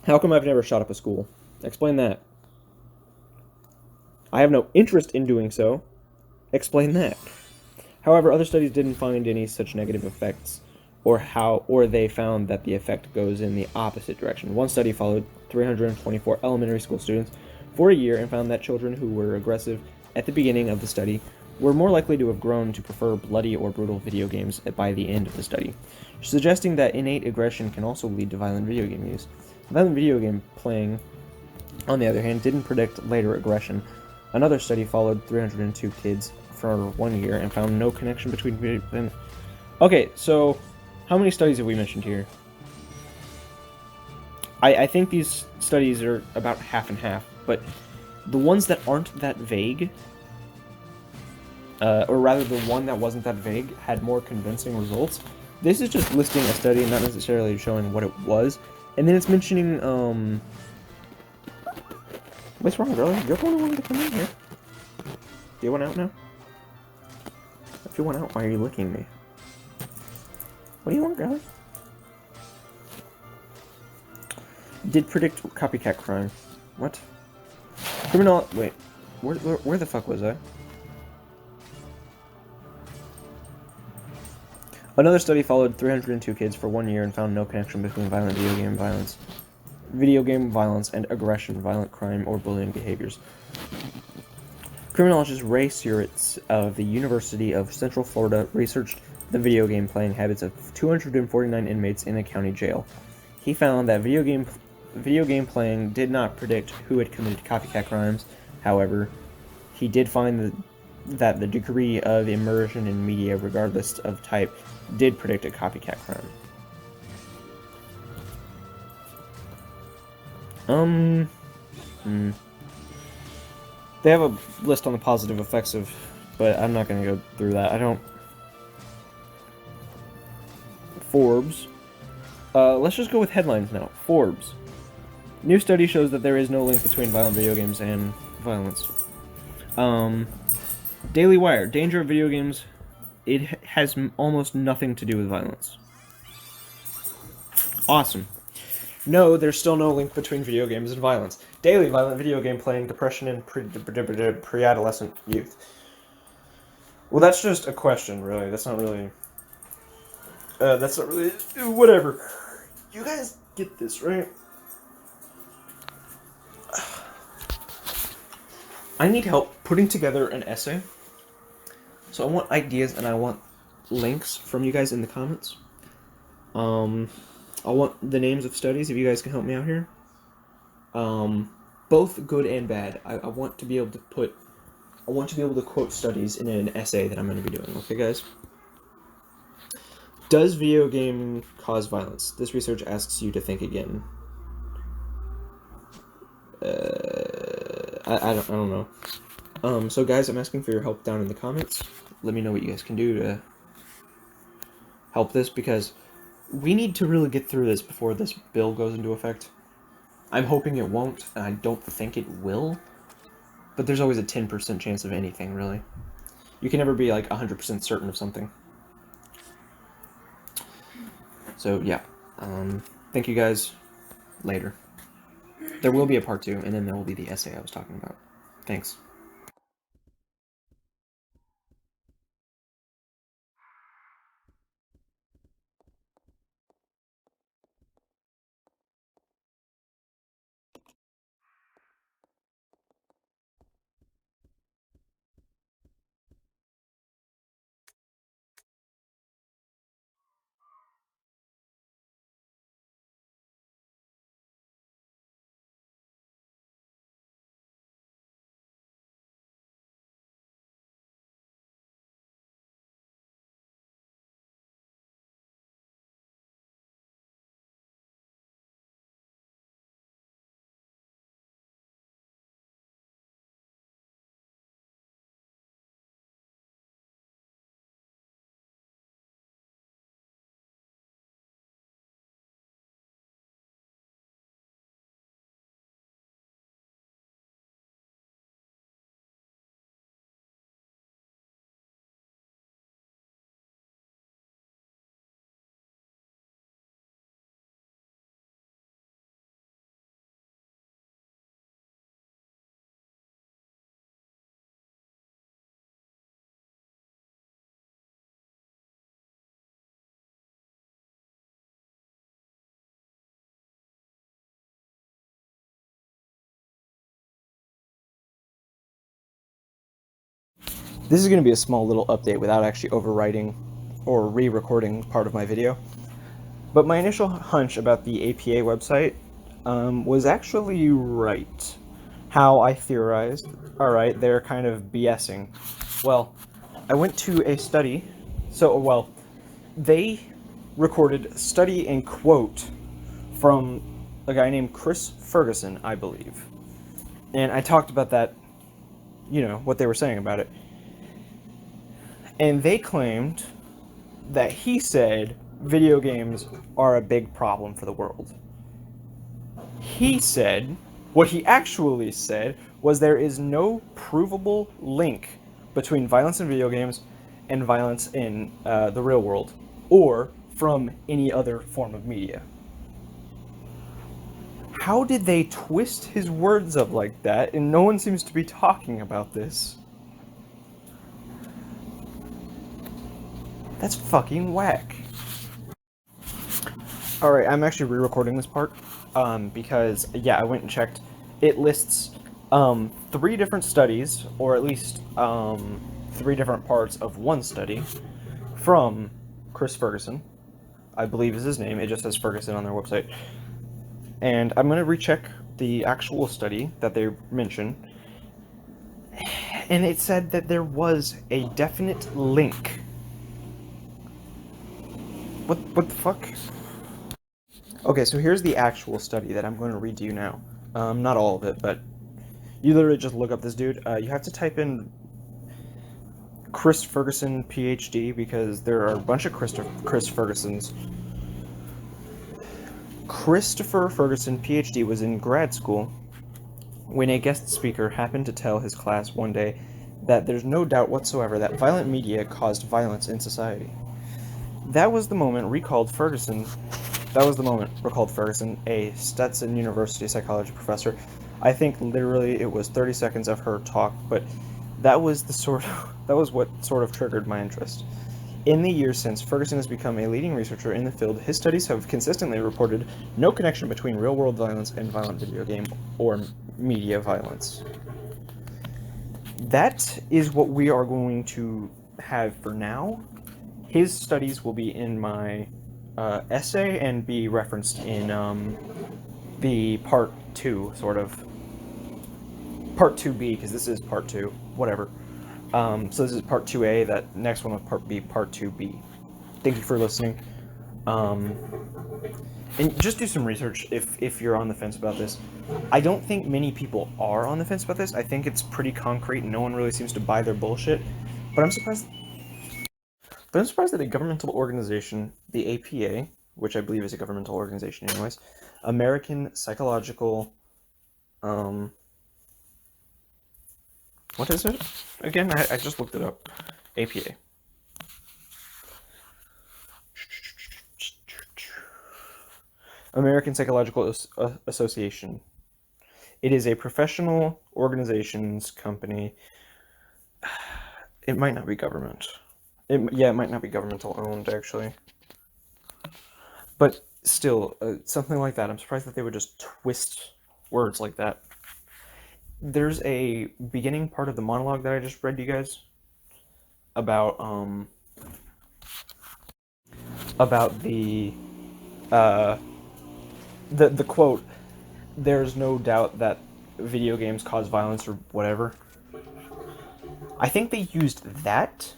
How come I've never shot up a school? Explain that. I have no interest in doing so. Explain that. However, other studies didn't find any such negative effects, or they found that the effect goes in the opposite direction. One study followed 324 elementary school students for a year and found that children who were aggressive at the beginning of the study were more likely to have grown to prefer bloody or brutal video games by the end of the study, suggesting that innate aggression can also lead to violent video game use. Violent video game playing, on the other hand, didn't predict later aggression. Another study followed 302 kids for 1 year and found no connection between... Okay, so how many studies have we mentioned here? I think these studies are about half and half, but the ones that aren't that vague, or rather the one that wasn't that vague, had more convincing results. This is just listing a study and not necessarily showing what it was. And then it's mentioning, what's wrong, girl? You're the one who wanted to come in here. Do you want out now? If you want out, why are you licking me? What do you want, girl? Did predict copycat crime. What? Criminal... Wait. Where the fuck was I? Another study followed 302 kids for 1 year and found no connection between video game violence and aggression, violent crime, or bullying behaviors. Criminologist Ray Suritz of the University of Central Florida researched the video game playing habits of 249 inmates in a county jail. He found that video game playing did not predict who had committed copycat crimes. However, he did find that the degree of immersion in media, regardless of type, did predict a copycat crime. They have a list on the positive effects of, but I'm not going to go through that. Forbes. Let's just go with headlines now. Forbes. New study shows that there is no link between violent video games and violence. Daily Wire. Danger of video games. It has almost nothing to do with violence. Awesome. No, there's still no link between video games and violence. Daily violent video game playing, depression, and pre-adolescent youth. Well, that's just a question, really. That's not really... Whatever. You guys get this, right? I need help putting together an essay. So I want ideas and I want links from you guys in the comments. I want the names of studies, if you guys can help me out here. Both good and bad. I want to be able to quote studies in an essay that I'm going to be doing. Okay, guys? Does video game cause violence? This research asks you to think again. I don't know. So guys, I'm asking for your help down in the comments. Let me know what you guys can do to help this, because we need to really get through this before this bill goes into effect. I'm hoping it won't, and I don't think it will, but there's always a 10% chance of anything, really. You can never be, like, 100% certain of something. So, yeah. Thank you guys. Later. There will be a part 2, and then there will be the essay I was talking about. Thanks. This is going to be a small little update without actually overwriting or re-recording part of my video. But my initial hunch about the APA website was actually right. How I theorized, alright, they're kind of BSing. Well, I went to a study, they recorded study and quote from a guy named Chris Ferguson, I believe. And I talked about that, what they were saying about it. And they claimed that he said video games are a big problem for the world. He said, what he actually said was there is no provable link between violence in video games and violence in the real world, or from any other form of media. How did they twist his words up like that, and no one seems to be talking about this? That's fucking whack. Alright, I'm actually re-recording this part, because, yeah, I went and checked. It lists 3 different studies, or at least 3 different parts of one study, from Chris Ferguson, I believe is his name. It just says Ferguson on their website. And I'm going to recheck the actual study that they mention, and it said that there was a definite link. What the fuck? Okay, so here's the actual study that I'm going to read to you now. Not all of it, but you literally just look up this dude. You have to type in Chris Ferguson PhD, because there are a bunch of Chris Fergusons. Christopher Ferguson PhD was in grad school when a guest speaker happened to tell his class one day that there's no doubt whatsoever that violent media caused violence in society. That was the moment recalled Ferguson, a Stetson University psychology professor. I think literally it was 30 seconds of her talk, but that was what sort of triggered my interest. In the years since, Ferguson has become a leading researcher in the field. His studies have consistently reported no connection between real-world violence and violent video game or media violence. That is what we are going to have for now. His studies will be in my essay and be referenced in the part 2, sort of. Part 2B, because this is part 2, whatever. So this is part 2A, that next one was part B, part 2B. Thank you for listening. And just do some research if you're on the fence about this. I don't think many people are on the fence about this. I think it's pretty concrete and no one really seems to buy their bullshit. But I'm surprised that a governmental organization, the APA, which I believe is a governmental organization anyways, American Psychological, what is it? Again, I just looked it up. APA. American Psychological Association. It is a professional organizations company. It might not be government. It might not be governmental owned, actually. But still, something like that. I'm surprised that they would just twist words like that. There's a beginning part of the monologue that I just read to you guys about the quote, "There's no doubt that video games cause violence," or whatever. I think they used that,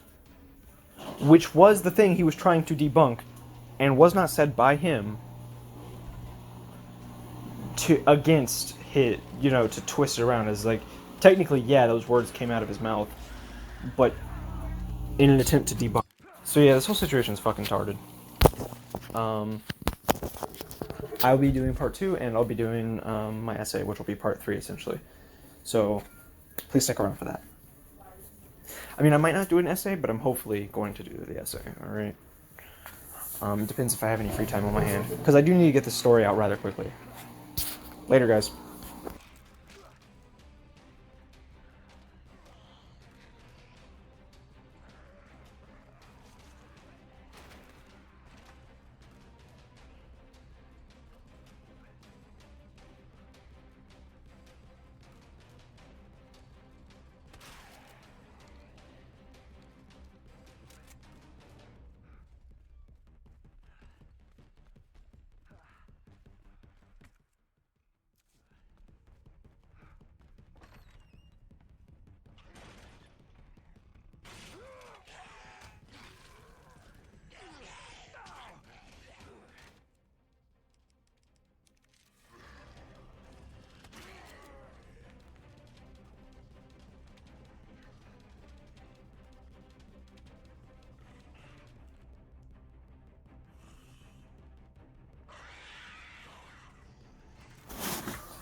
which was the thing he was trying to debunk, and was not said by him, to twist it around as like, technically, yeah, those words came out of his mouth, but in an attempt to debunk. So yeah, this whole situation is fucking tarded. I'll be doing part 2, and I'll be doing my essay, which will be part 3, essentially. So, please stick around for that. I mean, I might not do an essay, but I'm hopefully going to do the essay, alright? It depends if I have any free time on my hand, because I do need to get this story out rather quickly. Later, guys.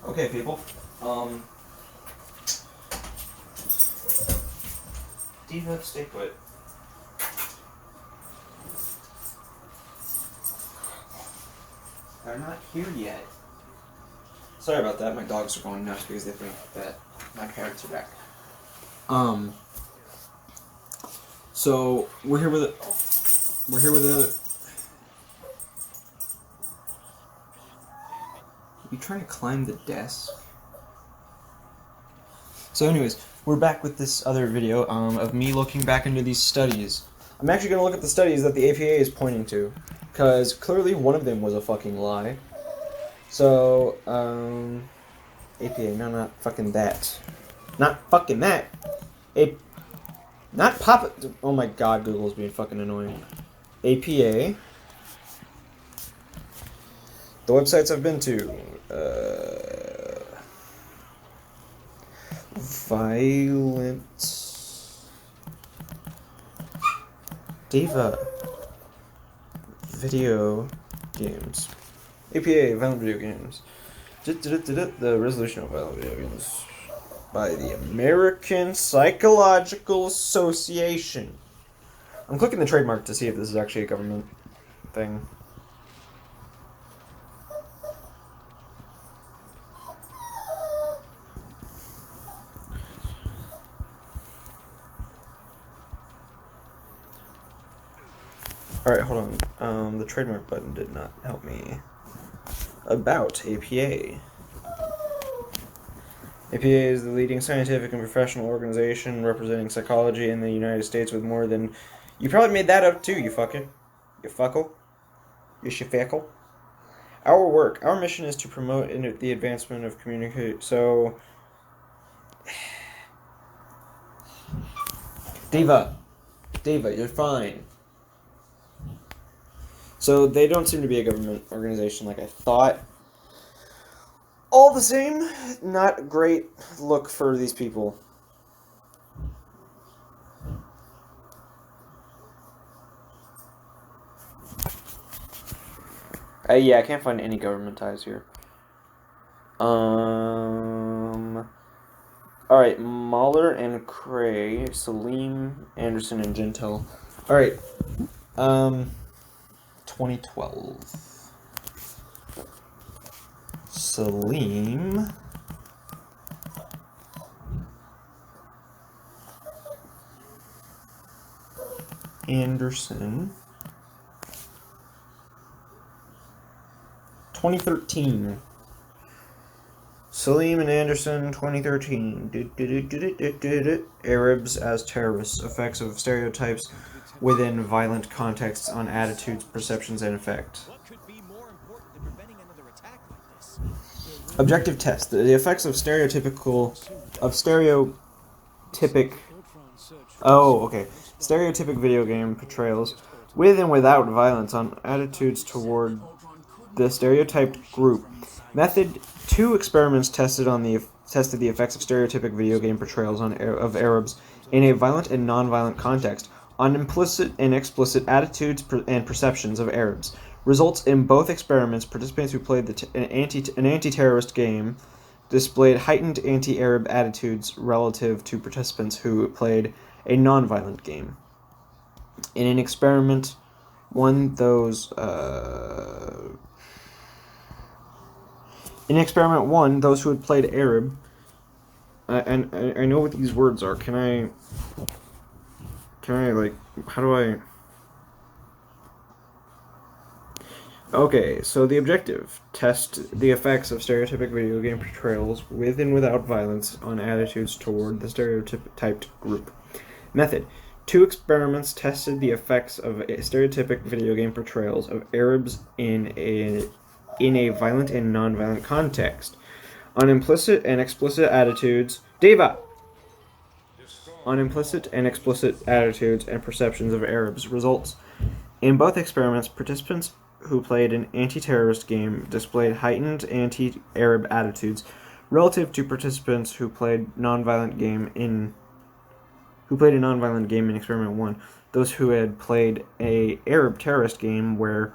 Okay, people. Diva, stay put. They're not here yet. Sorry about that. My dogs are going nuts because they think that my parents are back. So we're here with another. You trying to climb the desk? So anyways, we're back with this other video of me looking back into these studies. I'm actually going to look at the studies that the APA is pointing to, because clearly one of them was a fucking lie. So, APA, no, not fucking that. Not fucking that! Not Papa... Oh my god, Google's being fucking annoying. APA... The websites I've been to, Violent Diva Video Games. APA, Violent Video Games. The resolution of violent video games by the American Psychological Association. I'm clicking the trademark to see if this is actually a government thing. Alright, hold on. The trademark button did not help me. About APA. APA is the leading scientific and professional organization representing psychology in the United States with more than... You probably made that up too, you fucking... You fuckle. Yeshifakel. Our work, our mission is to promote the advancement of communication. So, Diva, you're fine. So they don't seem to be a government organization like I thought. All the same, not a great look for these people. Yeah, I can't find any government ties here. Alright, Mahler and Cray, Salim, Anderson, and Gintel. Alright, 2012. Salim. Anderson. 2013. Salim and Anderson, 2013. Arabs as terrorists. Effects of stereotypes within violent contexts on attitudes, perceptions, and effect. Objective test. The effects of stereotypic. Oh, okay. Stereotypic video game portrayals with and without violence on attitudes toward the stereotyped group. Method: 2 experiments tested the effects of stereotypic video game portrayals of Arabs in a violent and non-violent context on implicit and explicit attitudes and perceptions of Arabs. Results: in both experiments, participants who played an anti-terrorist game displayed heightened anti-Arab attitudes relative to participants who played a non-violent game. In an experiment, In experiment 1, those who had played Arab, and I know what these words are. Can I how do I? Okay, so the objective: test the effects of stereotypic video game portrayals with and without violence on attitudes toward the stereotyped group. Method: 2 experiments tested the effects of stereotypic video game portrayals of Arabs in a violent and non-violent context on implicit and explicit attitudes. On implicit and explicit attitudes and perceptions of Arabs. Results: in both experiments, participants who played an anti-terrorist game displayed heightened anti-Arab attitudes relative to participants who played a non-violent game in experiment 1. Those who had played a Arab terrorist game were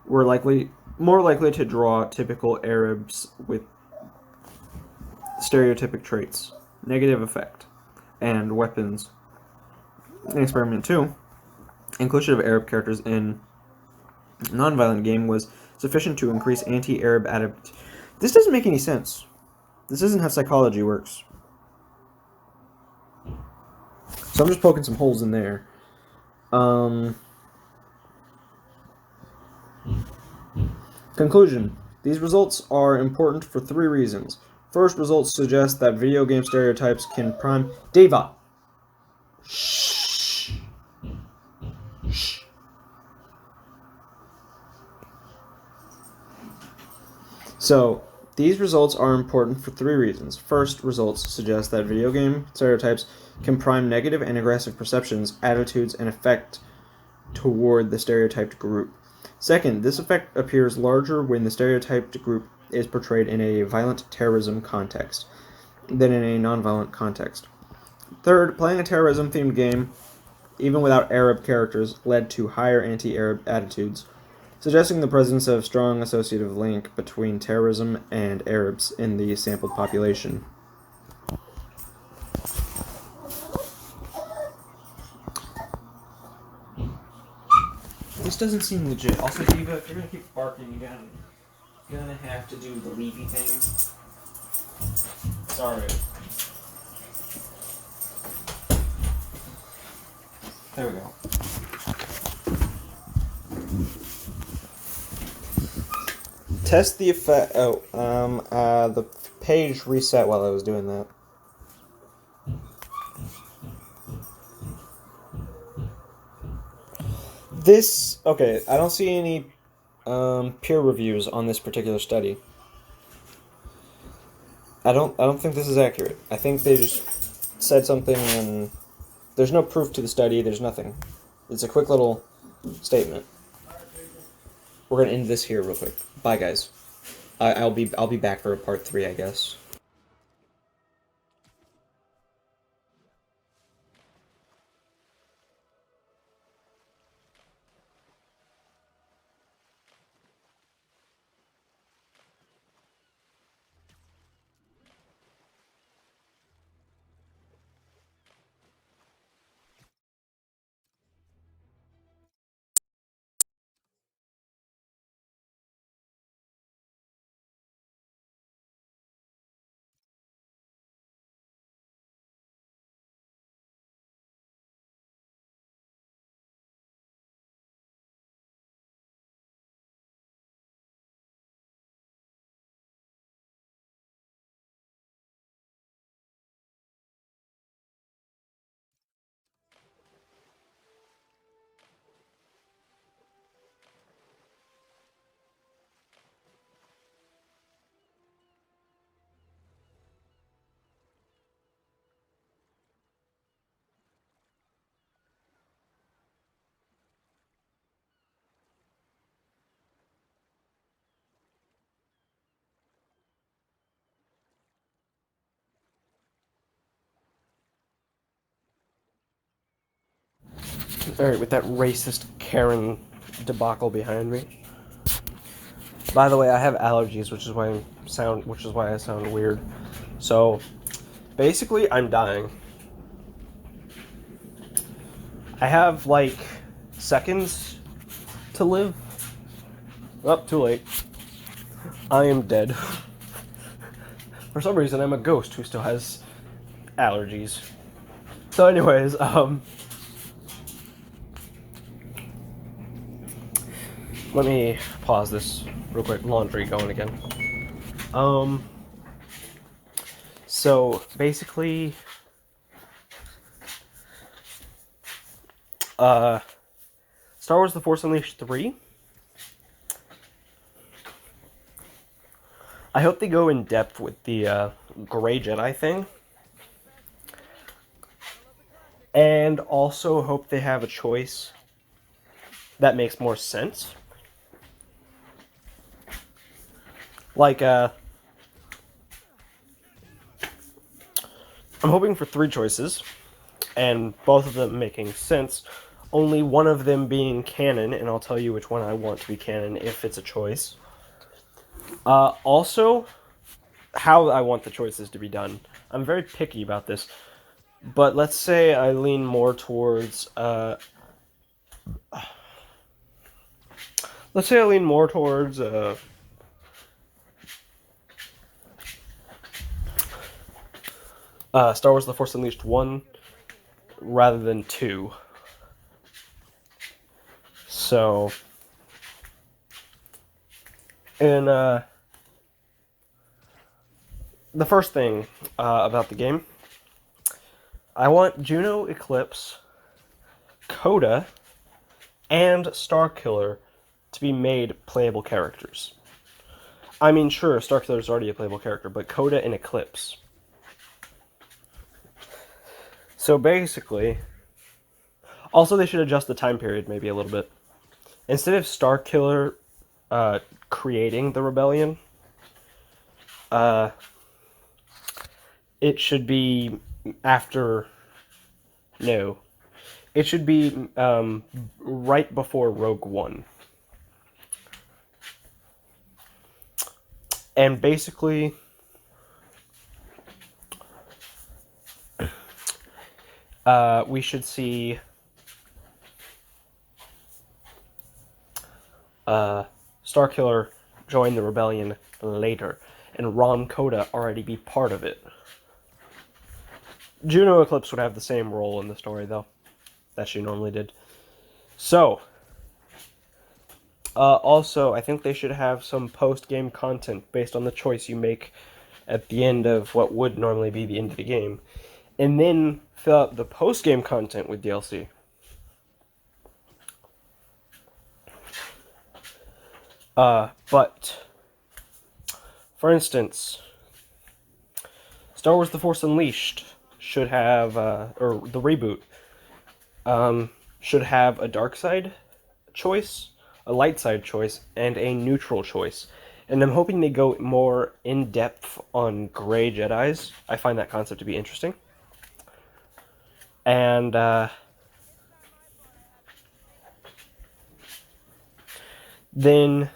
more likely to draw typical Arabs with stereotypic traits, negative effect, and weapons. In experiment 2, inclusion of Arab characters in non-violent game was sufficient to increase anti-Arab attitudes. This doesn't make any sense. This isn't how psychology works. So I'm just poking some holes in there. Conclusion. These results are important for 3 reasons. First, results suggest that video game stereotypes can prime... Deva! Shh. Shh. So, these results are important for 3 reasons. First, results suggest that video game stereotypes can prime negative and aggressive perceptions, attitudes, and effect toward the stereotyped group. Second, this effect appears larger when the stereotyped group is portrayed in a violent terrorism context than in a non-violent context. Third, playing a terrorism-themed game, even without Arab characters, led to higher anti-Arab attitudes, suggesting the presence of strong associative link between terrorism and Arabs in the sampled population. This doesn't seem legit. Also, Diva, if you're gonna keep barking, you're gonna have to do the leafy thing. Sorry. There we go. Test the effect. The page reset while I was doing that. Okay, I don't see any peer reviews on this particular study. I don't think this is accurate. I think they just said something and there's no proof to the study, there's nothing. It's a quick little statement. We're gonna end this here real quick. Bye guys. I'll be back for part 3, I guess. Alright, with that racist Karen debacle behind me. By the way, I have allergies, which is why I sound weird. So, basically, I'm dying. I have, like, seconds to live. Oh, too late. I am dead. For some reason, I'm a ghost who still has allergies. So anyways, let me pause this real quick. Laundry going again. So basically, Star Wars: The Force Unleashed 3. I hope they go in depth with the Grey Jedi thing. And also hope they have a choice that makes more sense. Like, I'm hoping for 3 choices, and both of them making sense. Only one of them being canon, and I'll tell you which one I want to be canon if it's a choice. Also, how I want the choices to be done. I'm very picky about this, but let's say I lean more towards, Star Wars: The Force Unleashed 1 rather than 2. So, and the first thing about the game, I want Juno, Eclipse, Coda, and Starkiller to be made playable characters. I mean, sure, Starkiller's already a playable character, but Coda and Eclipse. So basically, also they should adjust the time period maybe a little bit. Instead of Starkiller creating the rebellion, it should be after. No, it should be right before Rogue One. And basically, we should see Starkiller join the rebellion later, and Rom Coda already be part of it. Juno Eclipse would have the same role in the story, though, that she normally did. So, also, I think they should have some post-game content based on the choice you make at the end of what would normally be the end of the game, and then fill out the post-game content with DLC. But for instance, Star Wars: The Force Unleashed should have, or the reboot, should have a dark side choice, a light side choice, and a neutral choice. And I'm hoping they go more in depth on gray Jedis. I find that concept to be interesting. And then,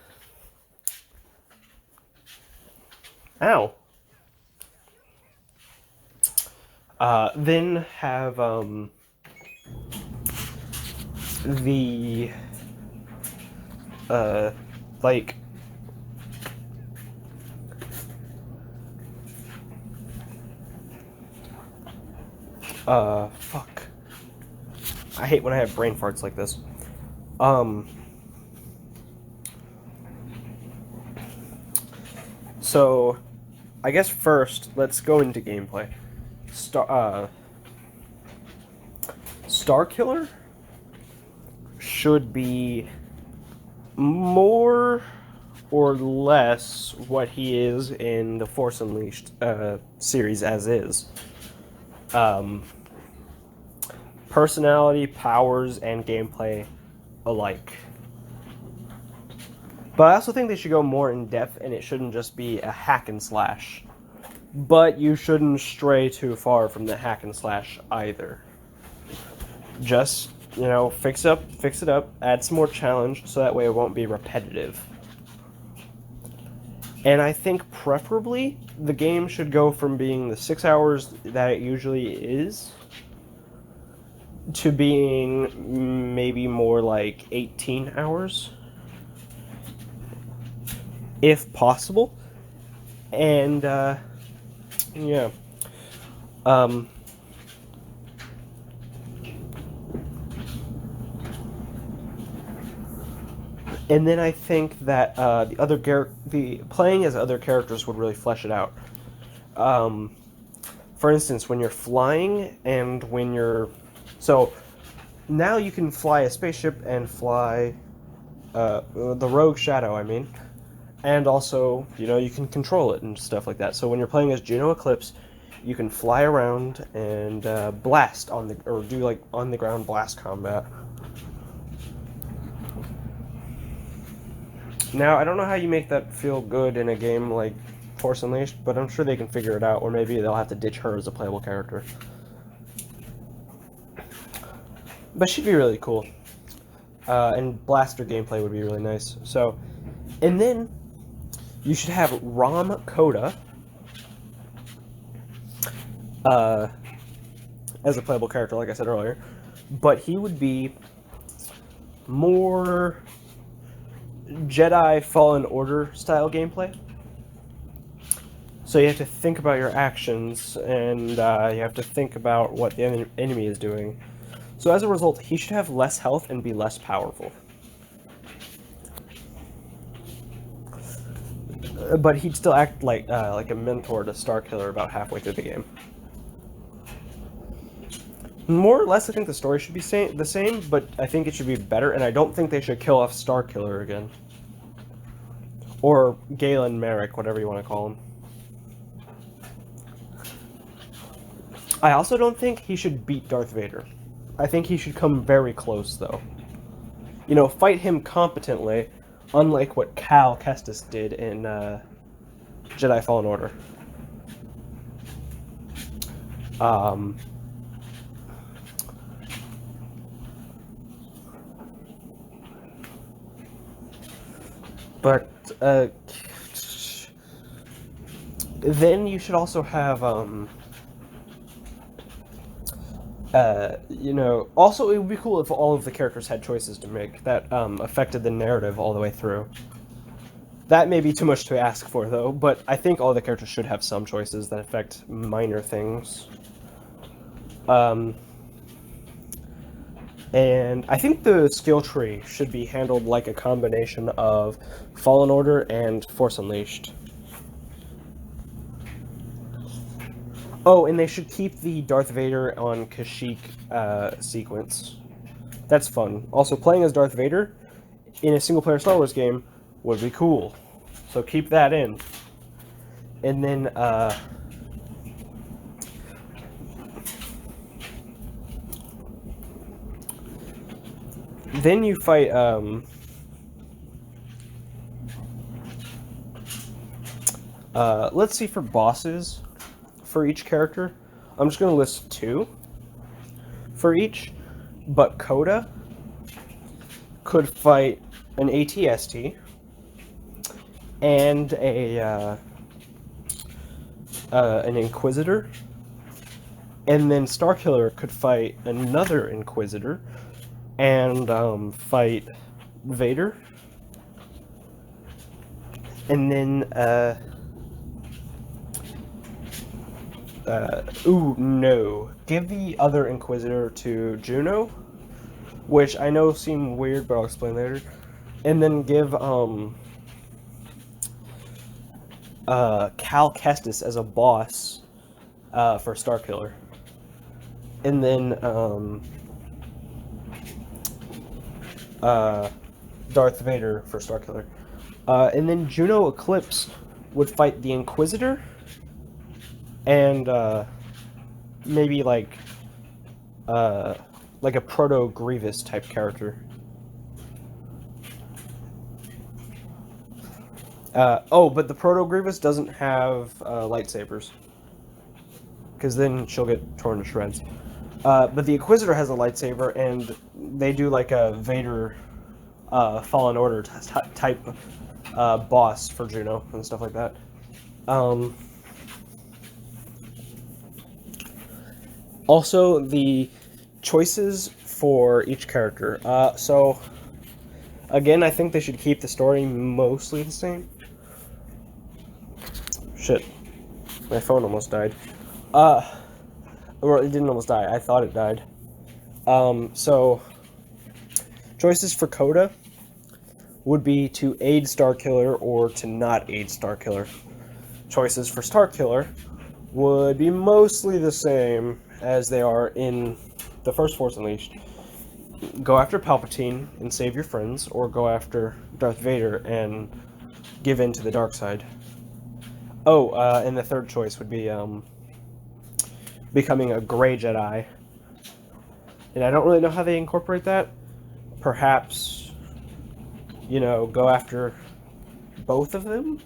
then have the like fuck. I hate when I have brain farts like this. So, I guess first, let's go into gameplay. Starkiller should be more or less what he is in the Force Unleashed series as is. Personality, powers, and gameplay alike. But I also think they should go more in depth, and it shouldn't just be a hack and slash. But you shouldn't stray too far from the hack and slash either. Just, fix it up, add some more challenge, so that way it won't be repetitive. And I think preferably the game should go from being the 6 hours that it usually is to being maybe more like 18 hours. If possible. And, yeah. And then I think that the playing as other characters would really flesh it out. For instance, when you're flying and when you're... So, now you can fly a spaceship and fly the Rogue Shadow, I mean. And also, you can control it and stuff like that. So when you're playing as Juno Eclipse, you can fly around and blast do like on the ground blast combat. Now, I don't know how you make that feel good in a game like Force Unleashed, but I'm sure they can figure it out, or maybe they'll have to ditch her as a playable character. But she'd be really cool. And blaster gameplay would be really nice. So, and then you should have Rom Coda as a playable character, like I said earlier. But he would be more Jedi Fallen Order style gameplay. So you have to think about your actions, and you have to think about what the enemy is doing. So as a result, he should have less health and be less powerful. But he'd still act like a mentor to Starkiller about halfway through the game. More or less, I think the story should be the same, but I think it should be better, and I don't think they should kill off Starkiller again. Or Galen Merrick, whatever you want to call him. I also don't think he should beat Darth Vader. I think he should come very close, though. Fight him competently, unlike what Cal Kestis did in Jedi Fallen Order. But then you should also have also it would be cool if all of the characters had choices to make that affected the narrative all the way through. That may be too much to ask for, though, but I think all the characters should have some choices that affect minor things. And I think the skill tree should be handled like a combination of Fallen Order and Force Unleashed. Oh, and they should keep the Darth Vader on Kashyyyk sequence. That's fun. Also, playing as Darth Vader in a single-player Star Wars game would be cool. So keep that in. And then, then you fight, let's see for bosses for each character. I'm just going to list 2 for each, but Coda could fight an ATST and an Inquisitor, and then Starkiller could fight another Inquisitor and fight Vader, and then ooh, no. Give the other Inquisitor to Juno, which I know seemed weird, but I'll explain later. And then give Cal Kestis as a boss for Starkiller. And then Darth Vader for Starkiller. And then Juno Eclipse would fight the Inquisitor and maybe like a Proto Grievous type character. Oh, but the Proto Grievous doesn't have lightsabers, because then she'll get torn to shreds. But the Inquisitor has a lightsaber, and they do like a Vader Fallen Order type boss for Juno and stuff like that. Also, the choices for each character. So, again, I think they should keep the story mostly the same. Shit. My phone almost died. Or it didn't almost die. I thought it died. So, choices for Coda would be to aid Starkiller or to not aid Starkiller. Choices for Starkiller would be mostly the same as they are in the first Force Unleashed. Go after Palpatine and save your friends, or go after Darth Vader and give in to the dark side. Oh, and the third choice would be becoming a Grey Jedi. And I don't really know how they incorporate that. Perhaps, you know, go after both of them?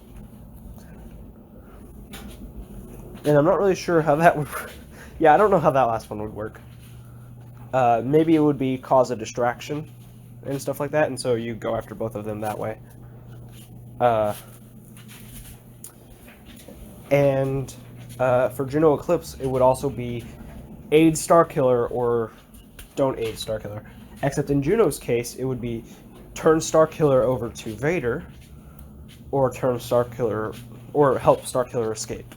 And I'm not really sure how that would... Yeah, I don't know how that last one would work. Maybe it would be cause a distraction and stuff like that, and so you go after both of them that way. And for Juno Eclipse, it would also be aid Starkiller or don't aid Starkiller. Except in Juno's case, it would be turn Starkiller over to Vader, or turn Starkiller, or help Starkiller escape.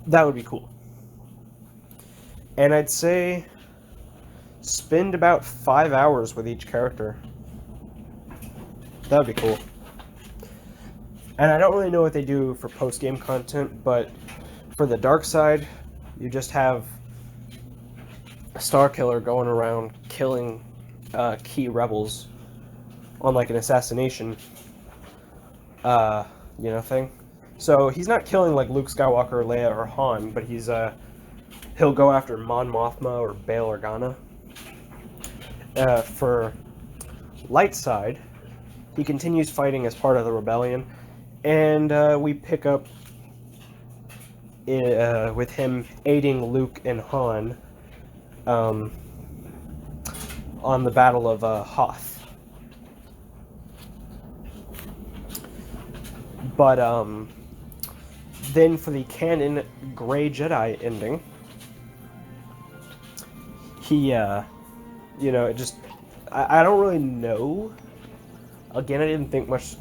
That would be cool. And I'd say spend about 5 hours with each character. That would be cool. And I don't really know what they do for post-game content, but for the dark side, you just have a Starkiller going around killing key rebels on like an assassination, thing. So he's not killing like Luke Skywalker, Leia, or Han, but he'll go after Mon Mothma or Bail Organa. For light side, he continues fighting as part of the rebellion, and we pick up with him aiding Luke and Han on the Battle of Hoth. But then for the canon Grey Jedi ending, he, it just, I don't really know. Again, I didn't think much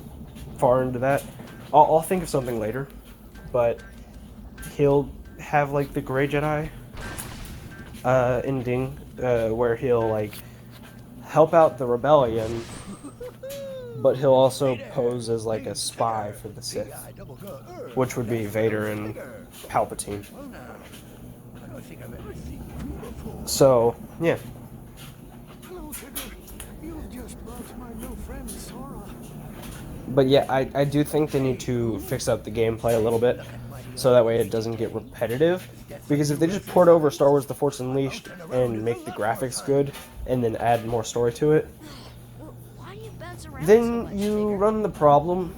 far into that. I'll think of something later, but he'll have, like, the Grey Jedi ending, where he'll, like, help out the rebellion, but he'll also pose as, like, a spy for the Sith, which would be Vader and Palpatine. So, yeah. Hello, Tigger. You've just brought my new friend Sora. But yeah, I do think they need to fix up the gameplay a little bit, so that way it doesn't get repetitive. Because if they just port over Star Wars The Force Unleashed and make the graphics good, and then add more story to it, then you run the problem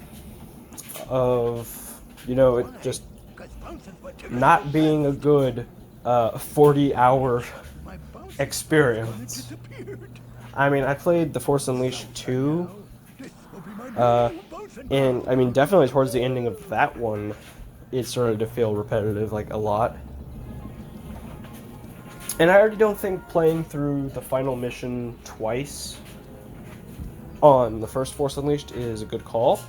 of, you know, it just not being a good 40-hour experience. I mean, I played The Force Unleashed 2, and I mean, definitely towards the ending of that one, it started to feel repetitive, like, a lot. And I already don't think playing through the final mission twice on the first Force Unleashed is a good call.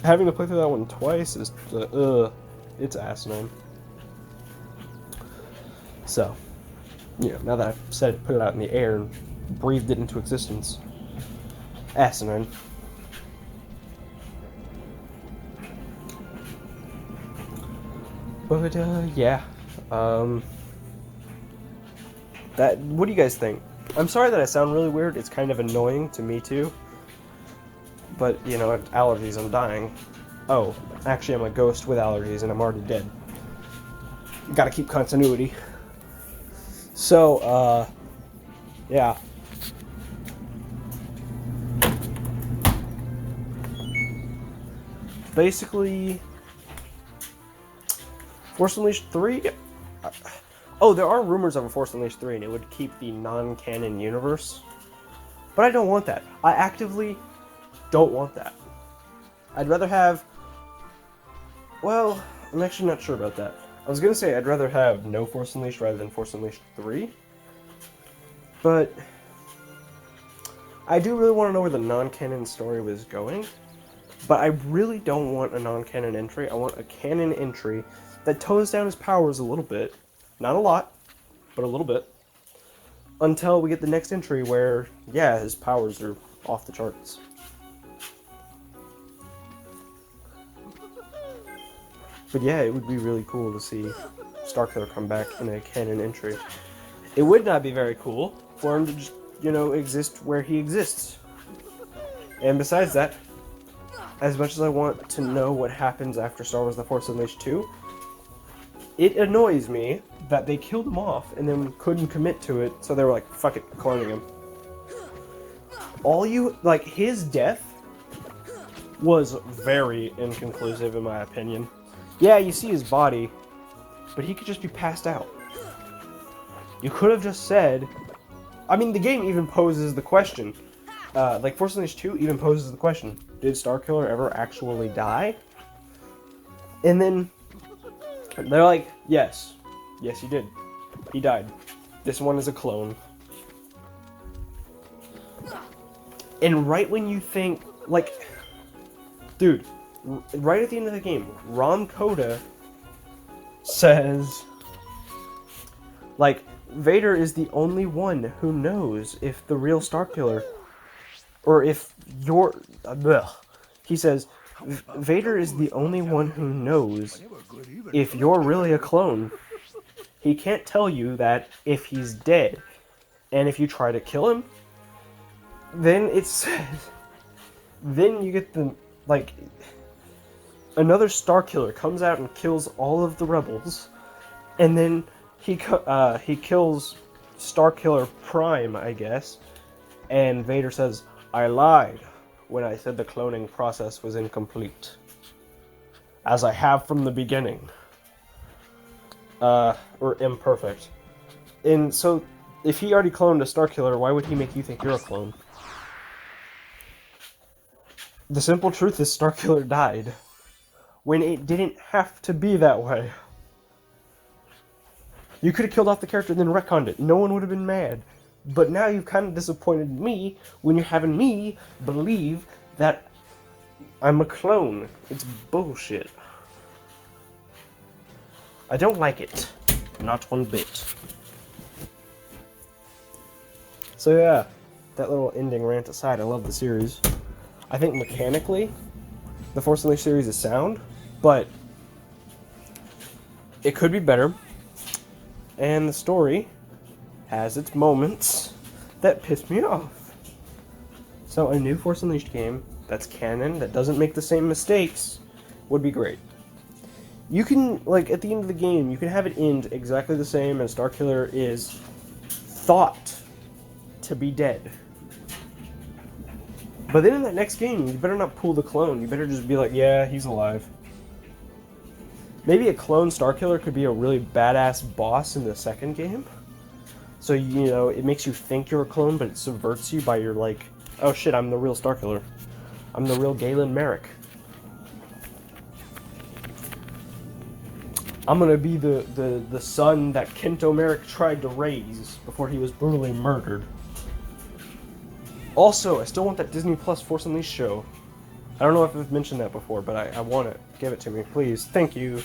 Having to play through that one twice is, it's asinine. So, you know, now that I've said it, put it out in the air and breathed it into existence, asinine. But, yeah. What do you guys think? I'm sorry that I sound really weird. It's kind of annoying to me, too. But, you know, allergies, I'm dying. Oh, actually, I'm a ghost with allergies, and I'm already dead. Gotta keep continuity. So, yeah. Basically, Force Unleashed 3? Oh, there are rumors of a Force Unleashed 3, and it would keep the non-canon universe. But I don't want that. I actively don't want that. I'd rather have... Well, I'm actually not sure about that. I was gonna say I'd rather have no Force Unleashed rather than Force Unleashed 3. But I do really want to know where the non-canon story was going. But I really don't want a non-canon entry. I want a canon entry that tones down his powers a little bit. Not a lot, but a little bit. Until we get the next entry where, yeah, his powers are off the charts. But yeah, it would be really cool to see Starkiller come back in a canon entry. It would not be very cool for him to just, you know, exist where he exists. And besides that, as much as I want to know what happens after Star Wars The Force Unleashed 2, it annoys me that they killed him off and then couldn't commit to it, so they were like, fuck it, cloning him. His death was very inconclusive in my opinion. Yeah, you see his body, but he could just be passed out. You could have just said... I mean, the game even poses the question. Force Unleashed 2 even poses the question, did Starkiller ever actually die? And then they're like, yes. Yes, he did. He died. This one is a clone. And right when you think, like... Dude, right at the end of the game, Ron Coda says, like, Vader is the only one who knows if the real Starkiller, or if you're, he says, Vader is the only one who knows if you're really a clone. He can't tell you that if he's dead. And if you try to kill him, then it says, then you get the, like, another Starkiller comes out and kills all of the rebels, and then he kills Starkiller Prime, I guess, and Vader says, I lied when I said the cloning process was incomplete, as I have from the beginning, or imperfect. And so, if he already cloned a Starkiller, why would he make you think you're a clone? The simple truth is Starkiller died, when it didn't have to be that way. You could have killed off the character and then retconned it. No one would have been mad. But now you've kind of disappointed me when you're having me believe that I'm a clone. It's bullshit. I don't like it. Not one bit. So yeah, that little ending rant aside, I love the series. I think mechanically, the Force Unleashed series is sound, but it could be better. And the story has its moments that piss me off. So a new Force Unleashed game that's canon, that doesn't make the same mistakes, would be great. You can, like, at the end of the game, you can have it end exactly the same as Starkiller is thought to be dead. But then in that next game, you better not pull the clone. You better just be like, yeah, he's alive. Maybe a clone Starkiller could be a really badass boss in the second game. So, you know, it makes you think you're a clone, but it subverts you by your, like, oh shit, I'm the real Starkiller. I'm the real Galen Merrick. I'm gonna be the son that Kento Merrick tried to raise before he was brutally murdered. Also, I still want that Disney Plus Force Unleashed show. I don't know if I've mentioned that before, but I want it. Give it to me, please. Thank you.